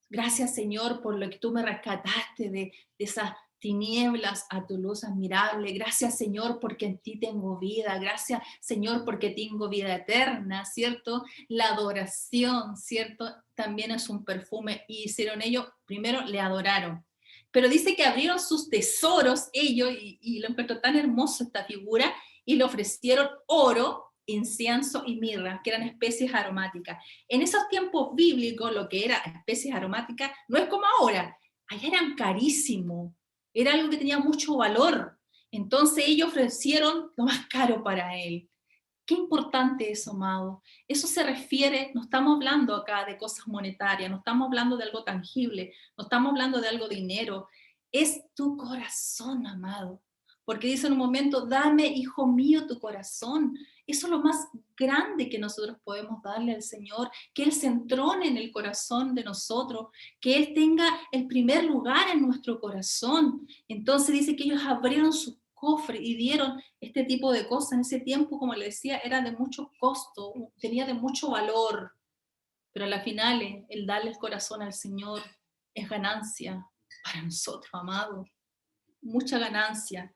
Speaker 4: gracias Señor por lo que tú me rescataste de esas tinieblas a tu luz admirable, gracias Señor porque en ti tengo vida, gracias Señor porque tengo vida eterna, ¿cierto? La adoración, ¿cierto? También es un perfume, y hicieron ellos, primero le adoraron, pero dice que abrieron sus tesoros ellos, y lo encuentro tan hermoso esta figura, y le ofrecieron oro, incienso y mirra, que eran especies aromáticas. En esos tiempos bíblicos lo que era especies aromáticas no es como ahora, allá eran carísimos, era algo que tenía mucho valor, entonces ellos ofrecieron lo más caro para él. Qué importante eso, amado. Eso se refiere, no estamos hablando acá de cosas monetarias, no estamos hablando de algo tangible, no estamos hablando de algo de dinero, es tu corazón, amado. Porque dice en un momento, dame, hijo mío, tu corazón. Eso es lo más grande que nosotros podemos darle al Señor, que Él se entrone en el corazón de nosotros, que Él tenga el primer lugar en nuestro corazón. Entonces dice que ellos abrieron sus cofres y dieron este tipo de cosas. En ese tiempo, como le decía, era de mucho costo, tenía de mucho valor, pero a la final el darle el corazón al Señor es ganancia para nosotros, amados, mucha ganancia.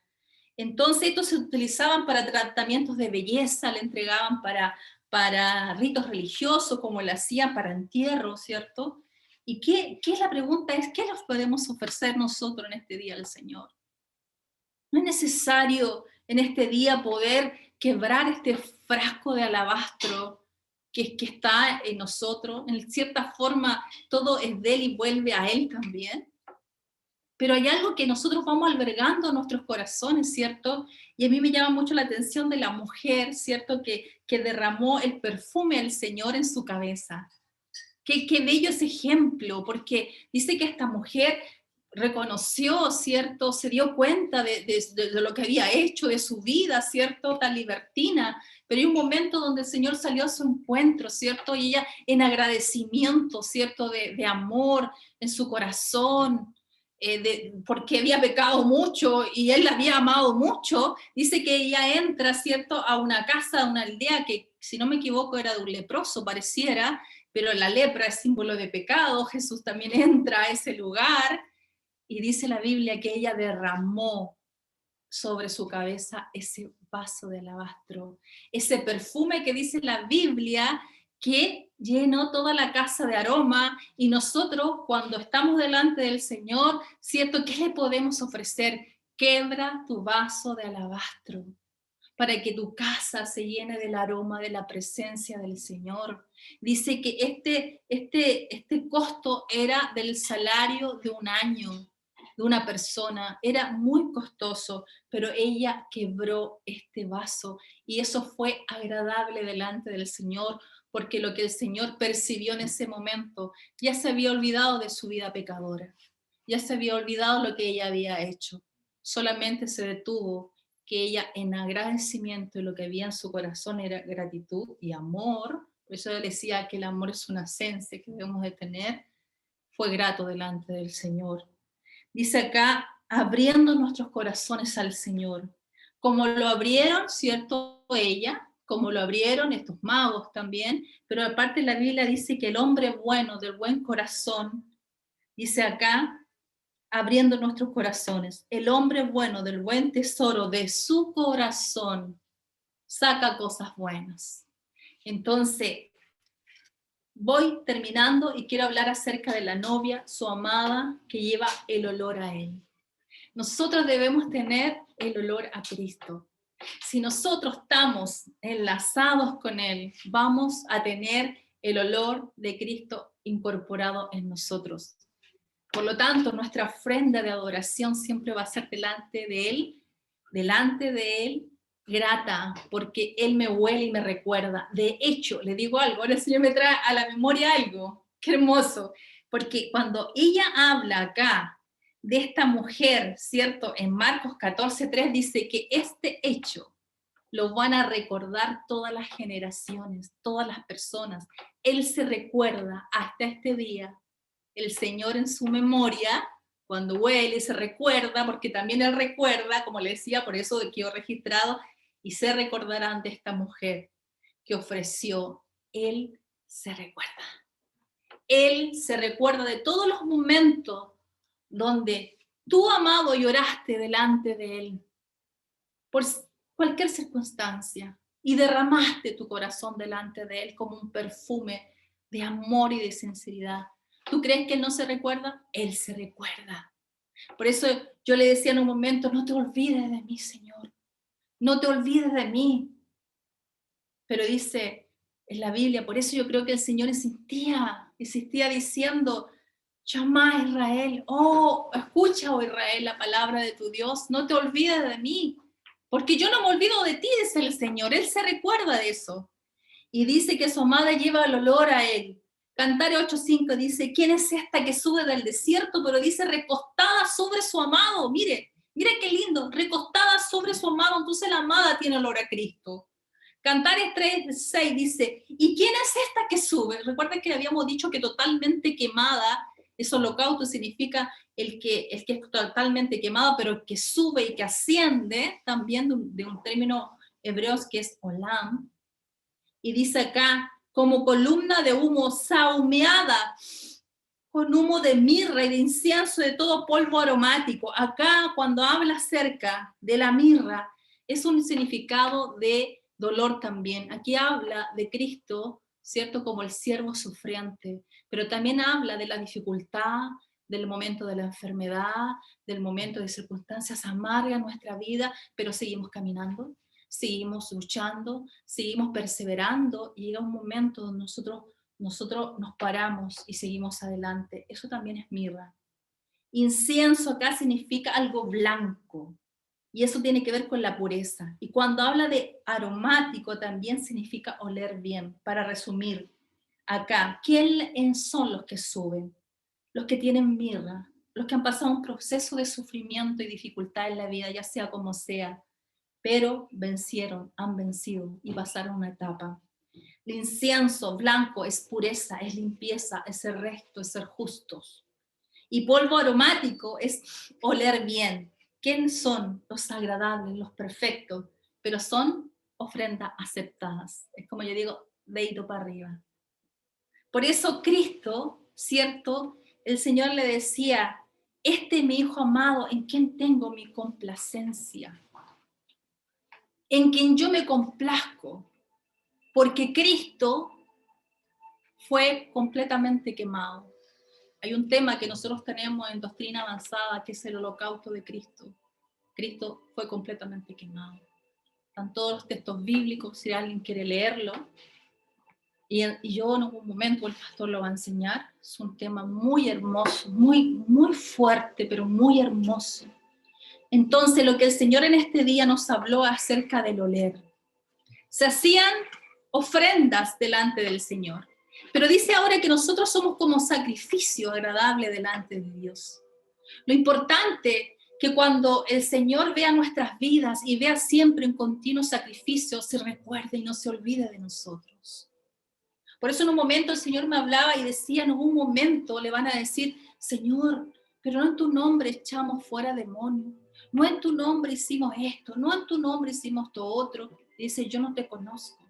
Speaker 4: Entonces estos se utilizaban para tratamientos de belleza, le entregaban para ritos religiosos, como le hacían para entierro, ¿cierto? ¿Y qué es la pregunta? Es, ¿qué les podemos ofrecer nosotros en este día al Señor? No es necesario en este día poder quebrar este frasco de alabastro que está en nosotros. En cierta forma, todo es de Él y vuelve a Él también. Pero hay algo que nosotros vamos albergando en nuestros corazones, ¿cierto? Y a mí me llama mucho la atención de la mujer, ¿cierto? Que derramó el perfume del Señor en su cabeza. Qué bello ese ejemplo, porque dice que esta mujer reconoció, ¿cierto? Se dio cuenta de lo que había hecho, de su vida, ¿cierto? Tan libertina. Pero hay un momento donde el Señor salió a su encuentro, ¿cierto? Y ella en agradecimiento, ¿cierto? De amor en su corazón, porque había pecado mucho y Él la había amado mucho. Dice que ella entra, ¿cierto? A una casa, a una aldea que, si no me equivoco, era de un leproso, pareciera, pero la lepra es símbolo de pecado. Jesús también entra a ese lugar. Y dice la Biblia que ella derramó sobre su cabeza ese vaso de alabastro, ese perfume que dice la Biblia que llenó toda la casa de aroma. Y nosotros, cuando estamos delante del Señor, ¿cierto? ¿Qué le podemos ofrecer? Quebra tu vaso de alabastro para que tu casa se llene del aroma de la presencia del Señor. Dice que este costo era del salario de un año de una persona, era muy costoso, pero ella quebró este vaso y eso fue agradable delante del Señor, porque lo que el Señor percibió en ese momento, ya se había olvidado de su vida pecadora, ya se había olvidado lo que ella había hecho, solamente se detuvo que ella en agradecimiento, y lo que había en su corazón era gratitud y amor. Por eso él decía que el amor es una esencia que debemos de tener. Fue grato delante del Señor. Dice acá, abriendo nuestros corazones al Señor, como lo abrieron, ¿cierto? Ella, como lo abrieron estos magos también, pero aparte la Biblia dice que el hombre bueno, del buen corazón, dice acá, abriendo nuestros corazones, el hombre bueno del buen tesoro de su corazón saca cosas buenas. Entonces, voy terminando y quiero hablar acerca de la novia, su amada, que lleva el olor a Él. Nosotros debemos tener el olor a Cristo. Si nosotros estamos enlazados con Él, vamos a tener el olor de Cristo incorporado en nosotros. Por lo tanto, nuestra ofrenda de adoración siempre va a ser delante de Él, grata, porque Él me huele y me recuerda. De hecho, le digo algo, ahora el Señor me trae a la memoria algo, qué hermoso. Porque cuando ella habla acá de esta mujer, ¿cierto? En Marcos 14:3 dice que este hecho lo van a recordar todas las generaciones, todas las personas. Él se recuerda hasta este día, el Señor en su memoria, cuando huele, se recuerda, porque también Él recuerda, como le decía, por eso quedó registrado, y se recordarán de esta mujer que ofreció. Él se recuerda. Él se recuerda de todos los momentos donde tú, amado, lloraste delante de Él por cualquier circunstancia y derramaste tu corazón delante de Él como un perfume de amor y de sinceridad. ¿Tú crees que Él no se recuerda? Él se recuerda. Por eso yo le decía en un momento, no te olvides de mí, Señor. No te olvides de mí. Pero dice en la Biblia, por eso yo creo que el Señor insistía diciendo, llama a Israel, oh, escucha, oh Israel, la palabra de tu Dios, no te olvides de mí, porque yo no me olvido de ti, dice el Señor. Él se recuerda de eso. Y dice que su amada lleva el olor a Él. Cantares 8:5 dice, ¿quién es esta que sube del desierto? Pero dice, recostada sobre su amado. Mire qué lindo, recostada sobre su amado. Entonces la amada tiene olor a Cristo. Cantares 3:6 dice, ¿y quién es esta que sube? Recuerden que habíamos dicho que totalmente quemada, eso holocausto significa el que es totalmente quemado, pero que sube y que asciende, también de un término hebreo que es olam. Y dice acá, como columna de humo saumeada, con humo de mirra y de incienso, de todo polvo aromático. Acá, cuando habla acerca de la mirra, es un significado de dolor también. Aquí habla de Cristo, ¿cierto? Como el siervo sufriente, pero también habla de la dificultad, del momento de la enfermedad, del momento de circunstancias amargas en nuestra vida, pero seguimos caminando, seguimos luchando, seguimos perseverando, y llega un momento donde nosotros nos paramos y seguimos adelante. Eso también es mirra. Incienso acá significa algo blanco, y eso tiene que ver con la pureza. Y cuando habla de aromático también significa oler bien. Para resumir, acá, ¿quiénes son los que suben? Los que tienen mirra, los que han pasado un proceso de sufrimiento y dificultad en la vida, ya sea como sea, pero vencieron, han vencido y pasaron una etapa. El incienso blanco es pureza, es limpieza, es ser recto, es ser justos. Y polvo aromático es oler bien. ¿Quiénes son los agradables, los perfectos? Pero son ofrendas aceptadas. Es como yo digo, dedito para arriba. Por eso Cristo, ¿cierto? El Señor le decía, este es mi Hijo amado, en quien tengo mi complacencia, en quien yo me complazco, porque Cristo fue completamente quemado. Hay un tema que nosotros tenemos en doctrina avanzada, que es el holocausto de Cristo. Cristo fue completamente quemado. Están todos los textos bíblicos, si alguien quiere leerlo. Y yo en algún momento, el pastor lo va a enseñar. Es un tema muy hermoso, muy, muy fuerte, pero muy hermoso. Entonces, lo que el Señor en este día nos habló acerca del oler. Se hacían ofrendas delante del Señor. Pero dice ahora que nosotros somos como sacrificio agradable delante de Dios. Lo importante que cuando el Señor vea nuestras vidas y vea siempre un continuo sacrificio, se recuerde y no se olvide de nosotros. Por eso en un momento el Señor me hablaba y decía, en un momento le van a decir, Señor, pero no en tu nombre echamos fuera demonios, no en tu nombre hicimos esto, no en tu nombre hicimos esto otro. Y dice, yo no te conozco.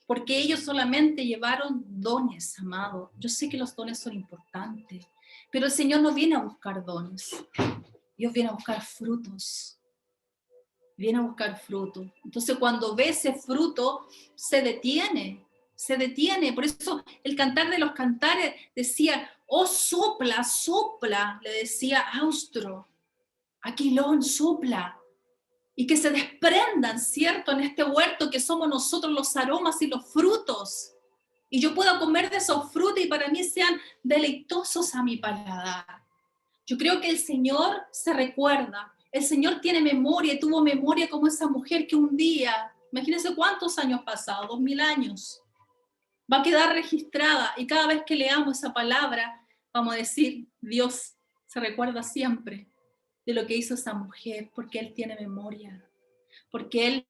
Speaker 4: Porque ellos solamente llevaron dones, amado. Yo sé que los dones son importantes, pero el Señor no viene a buscar dones. Dios viene a buscar frutos. Viene a buscar fruto. Entonces cuando ve ese fruto, se detiene. Por eso el cantar de los cantares decía, oh sopla, sopla, le decía Austro, Aquilón, sopla. Y que se desprendan, ¿cierto? En este huerto que somos nosotros los aromas y los frutos. Y yo pueda comer de esos frutos y para mí sean deleitosos a mi paladar. Yo creo que el Señor se recuerda. El Señor tiene memoria y tuvo memoria como esa mujer que un día, imagínense cuántos años pasados, 2000 años, va a quedar registrada y cada vez que leamos esa palabra vamos a decir, Dios se recuerda siempre de lo que hizo esa mujer, porque Él tiene memoria, porque Él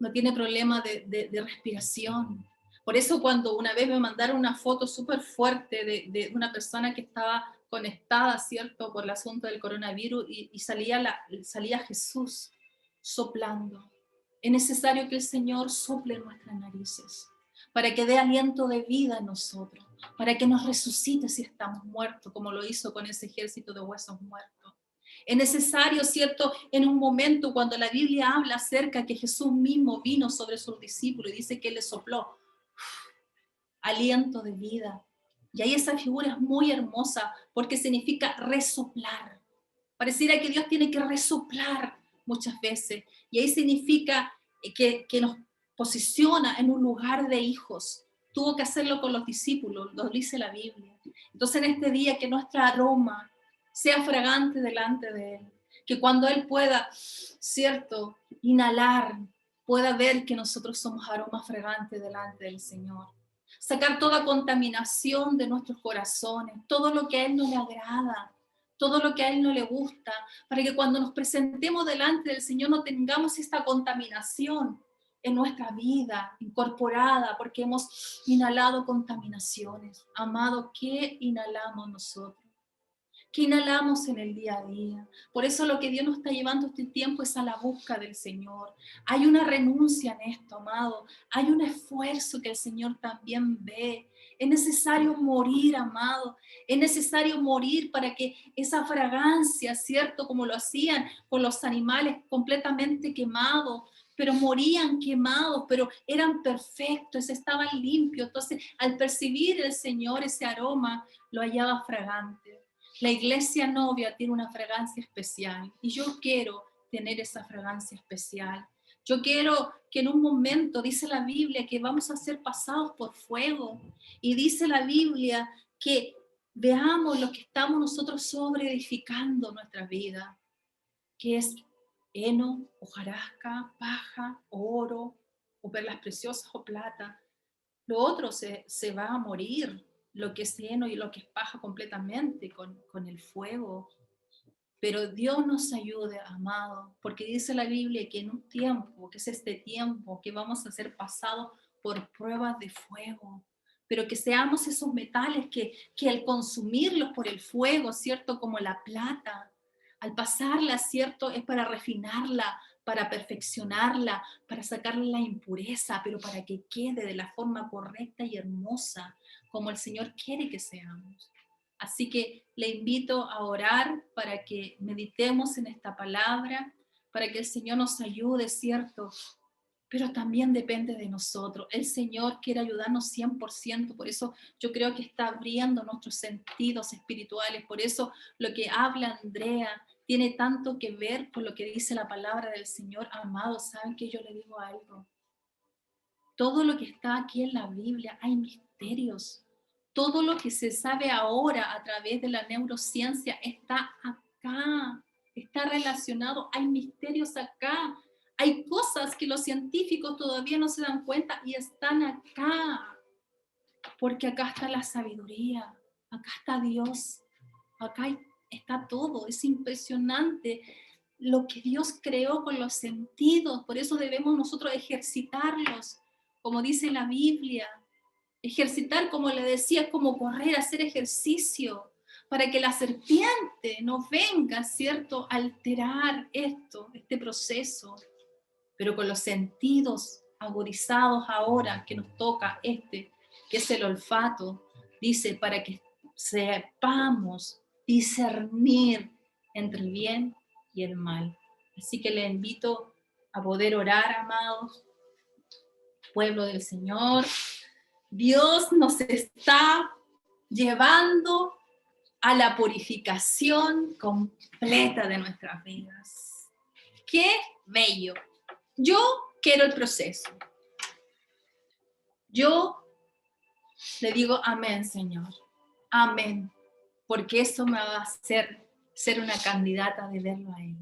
Speaker 4: no tiene problema de respiración. Por eso cuando una vez me mandaron una foto súper fuerte de una persona que estaba conectada, ¿cierto?, por el asunto del coronavirus y salía Jesús soplando. Es necesario que el Señor sople en nuestras narices para que dé aliento de vida en nosotros, para que nos resucite si estamos muertos, como lo hizo con ese ejército de huesos muertos. Es necesario, ¿cierto?, en un momento cuando la Biblia habla acerca que Jesús mismo vino sobre sus discípulos y dice que Él les sopló aliento de vida. Y ahí esa figura es muy hermosa porque significa resoplar. Pareciera que Dios tiene que resoplar muchas veces. Y ahí significa que nos posiciona en un lugar de hijos. Tuvo que hacerlo con los discípulos, lo dice la Biblia. Entonces en este día que nuestra aroma sea fragante delante de Él. Que cuando Él pueda, ¿cierto?, inhalar, pueda ver que nosotros somos aromas fragantes delante del Señor. Sacar toda contaminación de nuestros corazones, todo lo que a Él no le agrada, todo lo que a Él no le gusta, para que cuando nos presentemos delante del Señor no tengamos esta contaminación en nuestra vida incorporada, porque hemos inhalado contaminaciones. Amado, ¿qué inhalamos nosotros? ¿Qué inhalamos en el día a día? Por eso lo que Dios nos está llevando este tiempo es a la busca del Señor. Hay una renuncia en esto, amado. Hay un esfuerzo que el Señor también ve. Es necesario morir, amado. Es necesario morir para que esa fragancia, ¿cierto?, como lo hacían con los animales completamente quemados, pero morían quemados, pero eran perfectos, estaban limpios. Entonces, al percibir el Señor ese aroma, lo hallaba fragante. La iglesia novia tiene una fragancia especial y yo quiero tener esa fragancia especial. Yo quiero que en un momento, dice la Biblia, que vamos a ser pasados por fuego. Y dice la Biblia que veamos lo que estamos nosotros sobreedificando nuestra vida, que es heno, hojarasca, paja, oro, o perlas preciosas o plata. Lo otro se va a morir, lo que es heno y lo que es paja completamente con el fuego. Pero Dios nos ayude, amado, porque dice la Biblia que en un tiempo, que es este tiempo, que vamos a ser pasados por pruebas de fuego, pero que seamos esos metales que al consumirlos por el fuego, ¿cierto?, como la plata, al pasarla, ¿cierto?, es para refinarla, para perfeccionarla, para sacarle la impureza, pero para que quede de la forma correcta y hermosa, como el Señor quiere que seamos. Así que le invito a orar para que meditemos en esta palabra, para que el Señor nos ayude, ¿cierto? Pero también depende de nosotros. El Señor quiere ayudarnos 100%, por eso yo creo que está abriendo nuestros sentidos espirituales, por eso lo que habla Andrea tiene tanto que ver con lo que dice la palabra del Señor. Amado, ¿saben que yo le digo algo? Todo lo que está aquí en la Biblia, hay misterios. Todo lo que se sabe ahora a través de la neurociencia está acá, está relacionado, hay misterios acá. Hay cosas que los científicos todavía no se dan cuenta y están acá, porque acá está la sabiduría, acá está Dios, acá está todo. Es impresionante lo que Dios creó con los sentidos, por eso debemos nosotros ejercitarlos, como dice la Biblia. Ejercitar, como le decía, como correr, hacer ejercicio, para que la serpiente no venga, ¿cierto?, a alterar este proceso. Pero con los sentidos agudizados ahora que nos toca que es el olfato, dice, para que sepamos discernir entre el bien y el mal. Así que le invito a poder orar, amados, pueblo del Señor. Dios nos está llevando a la purificación completa de nuestras vidas. ¡Qué bello! Yo quiero el proceso. Yo le digo amén, Señor. Amén. Porque eso me va a hacer ser una candidata de verlo a Él.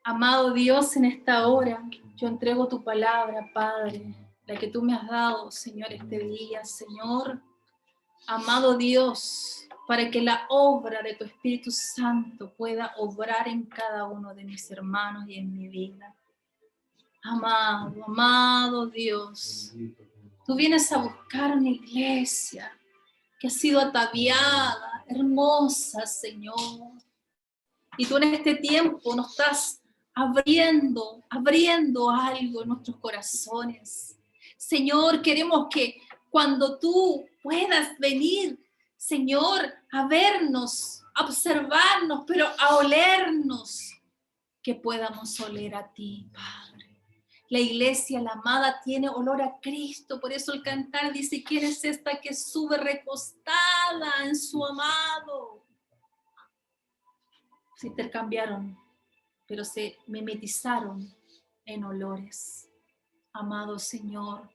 Speaker 4: Amado Dios, en esta hora yo entrego tu palabra, Padre, la que tú me has dado, Señor, este día. Señor, Amado Dios, para que la obra de tu Espíritu Santo pueda obrar en cada uno de mis hermanos y en mi vida. Amado, amado Dios, tú vienes a buscar una iglesia que ha sido ataviada, hermosa, Señor. Y tú en este tiempo nos estás abriendo algo en nuestros corazones. Señor, queremos que cuando tú puedas venir, Señor, a vernos, a observarnos, pero a olernos, que podamos oler a ti, Padre. La iglesia, la amada, tiene olor a Cristo, por eso el cantar dice, ¿quién es esta que sube recostada en su amado? Se intercambiaron, pero se mimetizaron en olores. Amado Señor,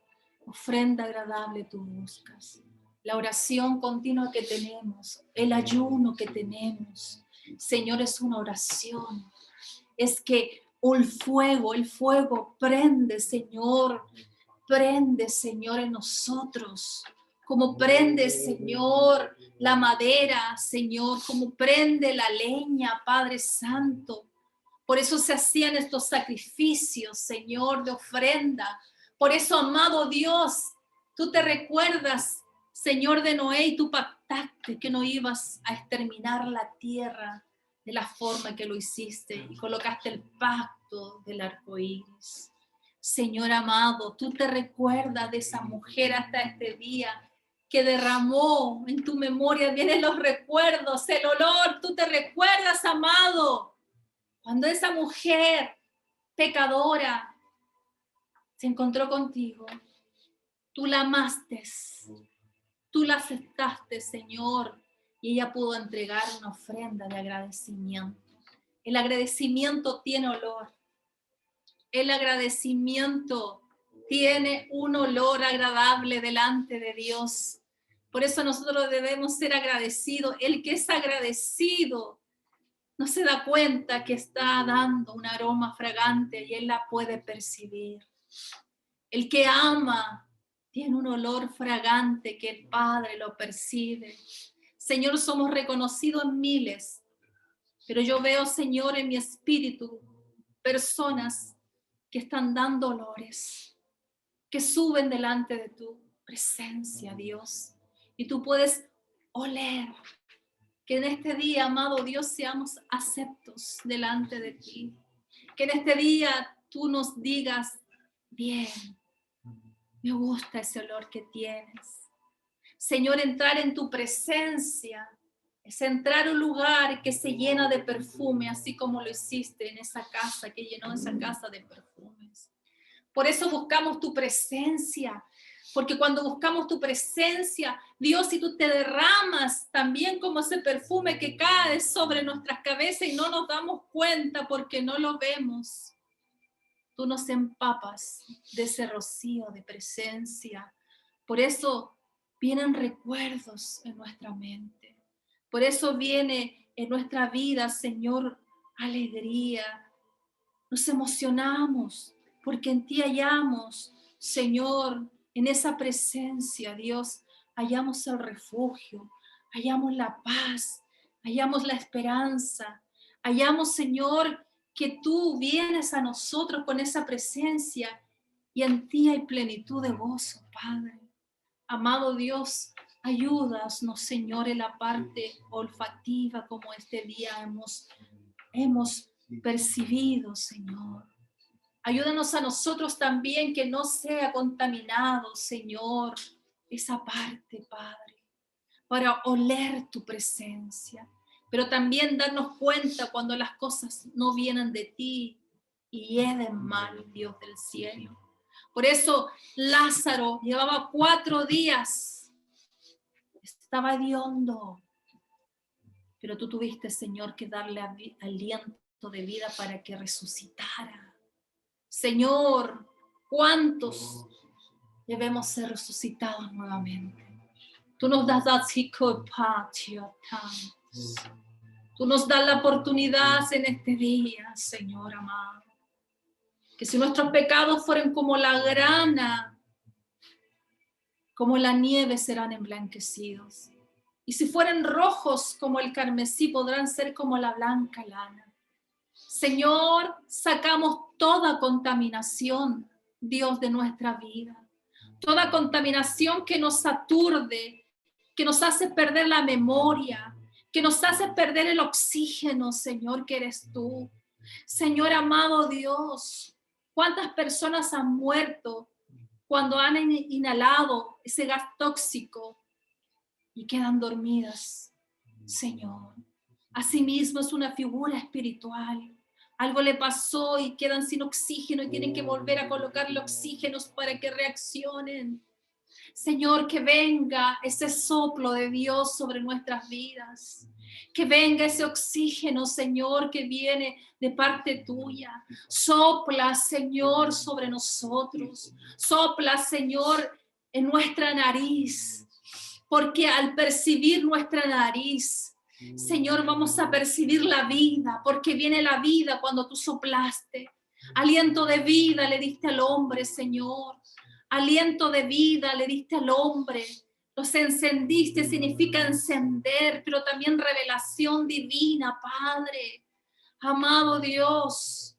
Speaker 4: ofrenda agradable tú buscas. La oración continua que tenemos, el ayuno que tenemos, Señor, es una oración. Es que el fuego prende, Señor, en nosotros. Como prende, Señor, la madera, Señor, como prende la leña, Padre Santo. Por eso se hacían estos sacrificios, Señor, de ofrenda. Por eso, amado Dios, tú te recuerdas, Señor, de Noé, y tú pactaste que no ibas a exterminar la tierra de la forma que lo hiciste y colocaste el pacto del arco iris. Señor amado, tú te recuerdas de esa mujer hasta este día que derramó en tu memoria, vienen los recuerdos, el olor, tú te recuerdas, amado, cuando esa mujer pecadora se encontró contigo, tú la amaste, tú la aceptaste, Señor, y ella pudo entregar una ofrenda de agradecimiento. El agradecimiento tiene olor. El agradecimiento tiene un olor agradable delante de Dios. Por eso nosotros debemos ser agradecidos. El que es agradecido no se da cuenta que está dando un aroma fragante y él la puede percibir. El que ama tiene un olor fragante que el Padre lo percibe. Señor, somos reconocidos en miles, pero yo veo, Señor, en mi espíritu personas que están dando olores, que suben delante de tu presencia, Dios. Y tú puedes oler que en este día, amado Dios, seamos aceptos delante de ti. Que en este día tú nos digas, bien, me gusta ese olor que tienes. Señor, entrar en tu presencia es entrar a un lugar que se llena de perfume, así como lo hiciste en esa casa, que llenó esa casa de perfumes. Por eso buscamos tu presencia, porque cuando buscamos tu presencia, Dios, si tú te derramas también como ese perfume que cae sobre nuestras cabezas y no nos damos cuenta porque no lo vemos, tú nos empapas de ese rocío de presencia. Por eso vienen recuerdos en nuestra mente. Por eso viene en nuestra vida, Señor, alegría. Nos emocionamos porque en ti hallamos, Señor, en esa presencia, Dios, hallamos el refugio, hallamos la paz, hallamos la esperanza, hallamos, Señor, que tú vienes a nosotros con esa presencia y en ti hay plenitud de gozo, Padre. Amado Dios, ayúdanos, Señor, en la parte olfativa como este día hemos percibido, Señor. Ayúdanos a nosotros también que no sea contaminado, Señor, esa parte, Padre, para oler tu presencia, pero también darnos cuenta cuando las cosas no vienen de ti y hieden mal, Dios del cielo. Por eso Lázaro llevaba 4 días, estaba hediondo, pero tú tuviste, Señor, que darle aliento de vida para que resucitara. Señor, ¿cuántos debemos ser resucitados nuevamente? Tú nos das tú nos das la oportunidad en este día, Señor amado. Que si nuestros pecados fueran como la grana, como la nieve serán emblanquecidos. Y si fueren rojos como el carmesí, podrán ser como la blanca lana. Señor, sacamos toda contaminación, Dios, de nuestra vida. Toda contaminación que nos aturde, que nos hace perder la memoria, que nos hace perder el oxígeno, Señor, que eres tú. Señor amado Dios, ¿cuántas personas han muerto cuando han inhalado ese gas tóxico y quedan dormidas? Señor, asimismo es una figura espiritual. Algo le pasó y quedan sin oxígeno y tienen que volver a colocarle oxígenos para que reaccionen. Señor, que venga ese soplo de Dios sobre nuestras vidas. Que venga ese oxígeno, Señor, que viene de parte tuya. Sopla, Señor, sobre nosotros. Sopla, Señor, en nuestra nariz. Porque al percibir nuestra nariz, Señor, vamos a percibir la vida, porque viene la vida cuando tú soplaste. Aliento de vida le diste al hombre, Señor. Aliento de vida le diste al hombre. Los encendiste, significa encender, pero también revelación divina, Padre. Amado Dios,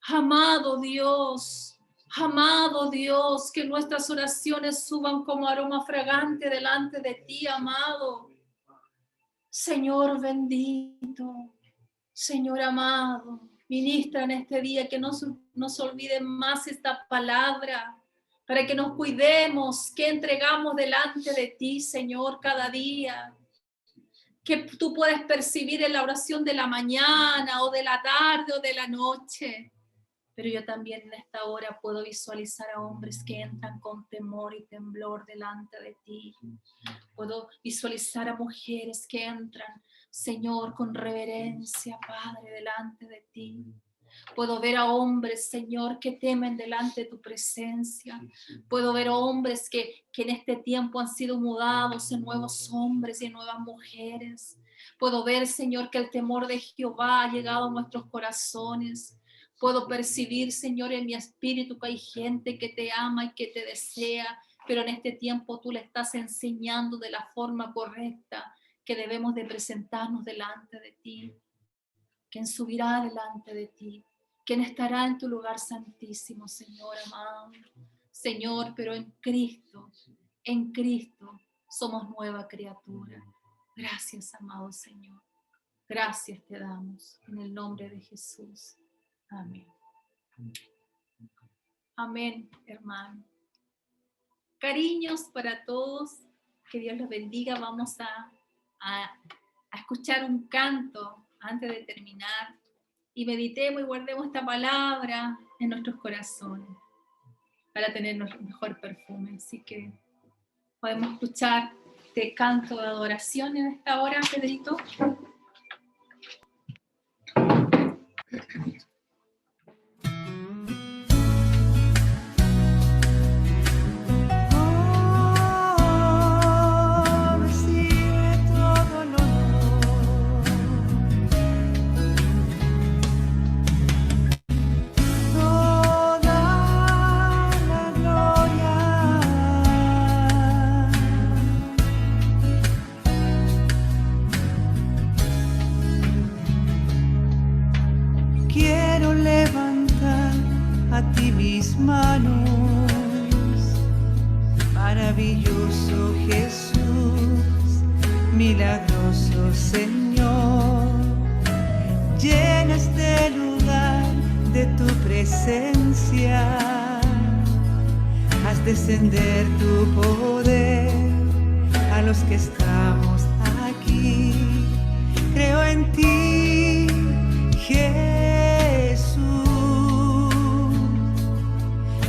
Speaker 4: amado Dios, amado Dios, que nuestras oraciones suban como aroma fragante delante de ti, amado. Señor bendito, Señor amado, ministra en este día, que no se olvide más esta palabra, para que nos cuidemos, que entregamos delante de ti, Señor, cada día. Que tú puedes percibir en la oración de la mañana, o de la tarde, o de la noche. Pero yo también en esta hora puedo visualizar a hombres que entran con temor y temblor delante de ti. Puedo visualizar a mujeres que entran, Señor, con reverencia, Padre, delante de ti. Puedo ver a hombres, Señor, que temen delante de tu presencia. Puedo ver hombres que en este tiempo han sido mudados en nuevos hombres y en nuevas mujeres. Puedo ver, Señor, que el temor de Jehová ha llegado a nuestros corazones. Puedo percibir, Señor, en mi espíritu que hay gente que te ama y que te desea, pero en este tiempo tú le estás enseñando de la forma correcta que debemos de presentarnos delante de ti. ¿Quién subirá delante de ti? ¿Quién estará en tu lugar santísimo, Señor amado? Señor, pero en Cristo somos nueva criatura. Gracias, amado Señor. Gracias te damos en el nombre de Jesús. Amén. Amén, hermano. Cariños para todos. Que Dios los bendiga. Vamos a escuchar un canto antes de terminar. Y meditemos y guardemos esta palabra en nuestros corazones para tener nuestro mejor perfume. Así que podemos escuchar este canto de adoración en esta hora, Pedrito.
Speaker 1: Maravilloso Jesús, milagroso Señor, llena este lugar de tu presencia. Haz descender tu poder a los que estamos aquí. Creo en ti, Jesús,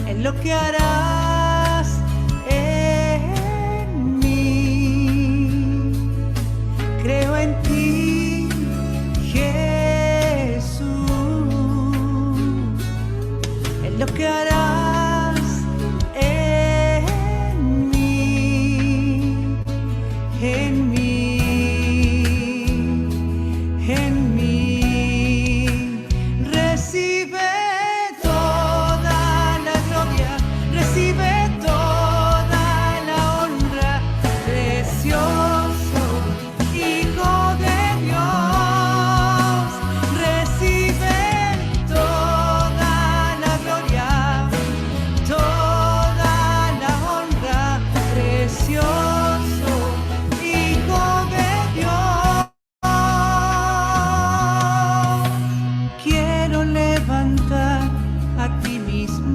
Speaker 1: en lo que harás en mí. Creo en ti, Jesús, en lo que harás en mí, en mí. Recibe toda la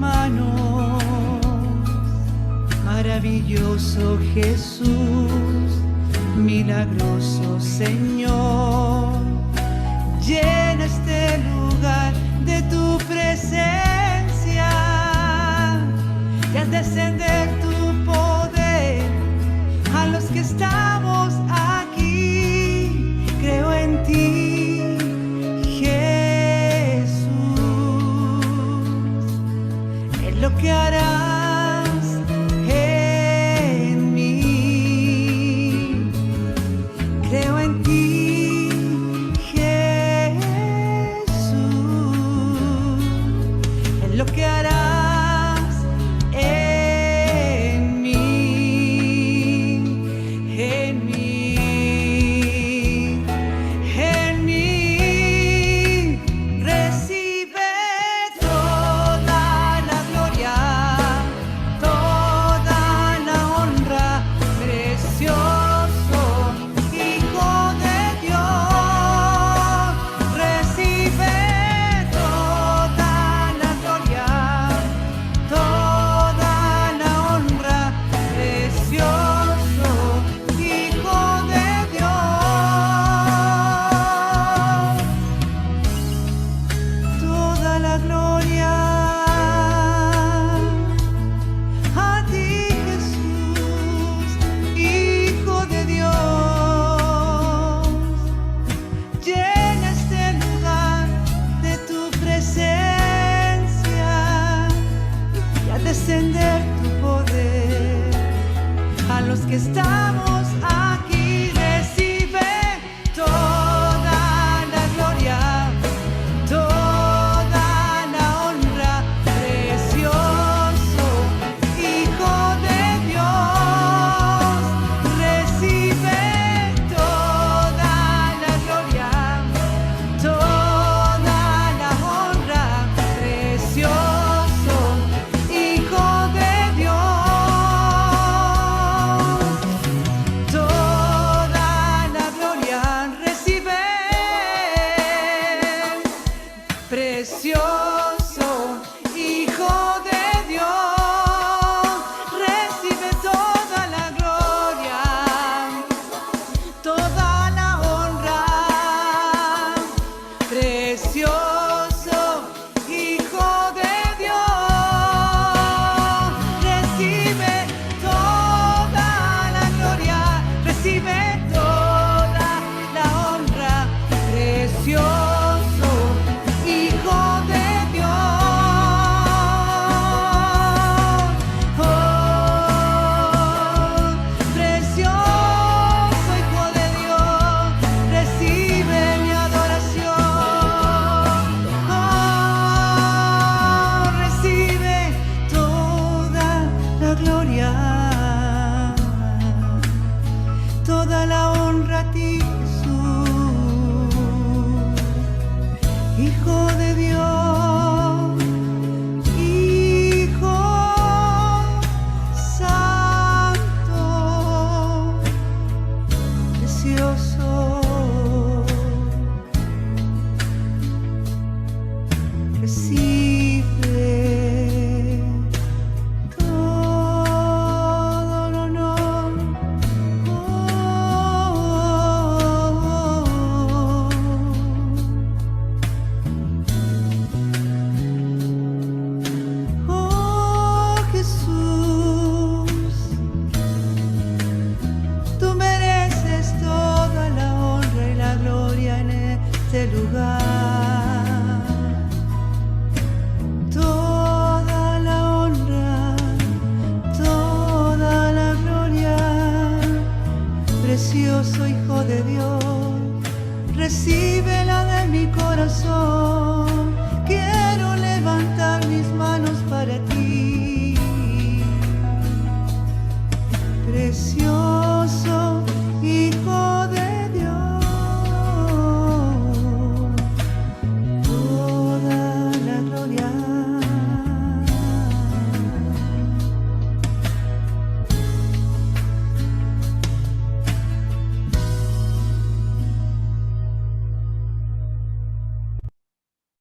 Speaker 1: manos. Maravilloso Jesús, milagroso Señor, llena este lugar de tu presencia y haz descender tu poder a los que estamos aquí. Creo en ti, Jesús, en lo que harás en mí. Creo en ti, Jesús, en lo que harás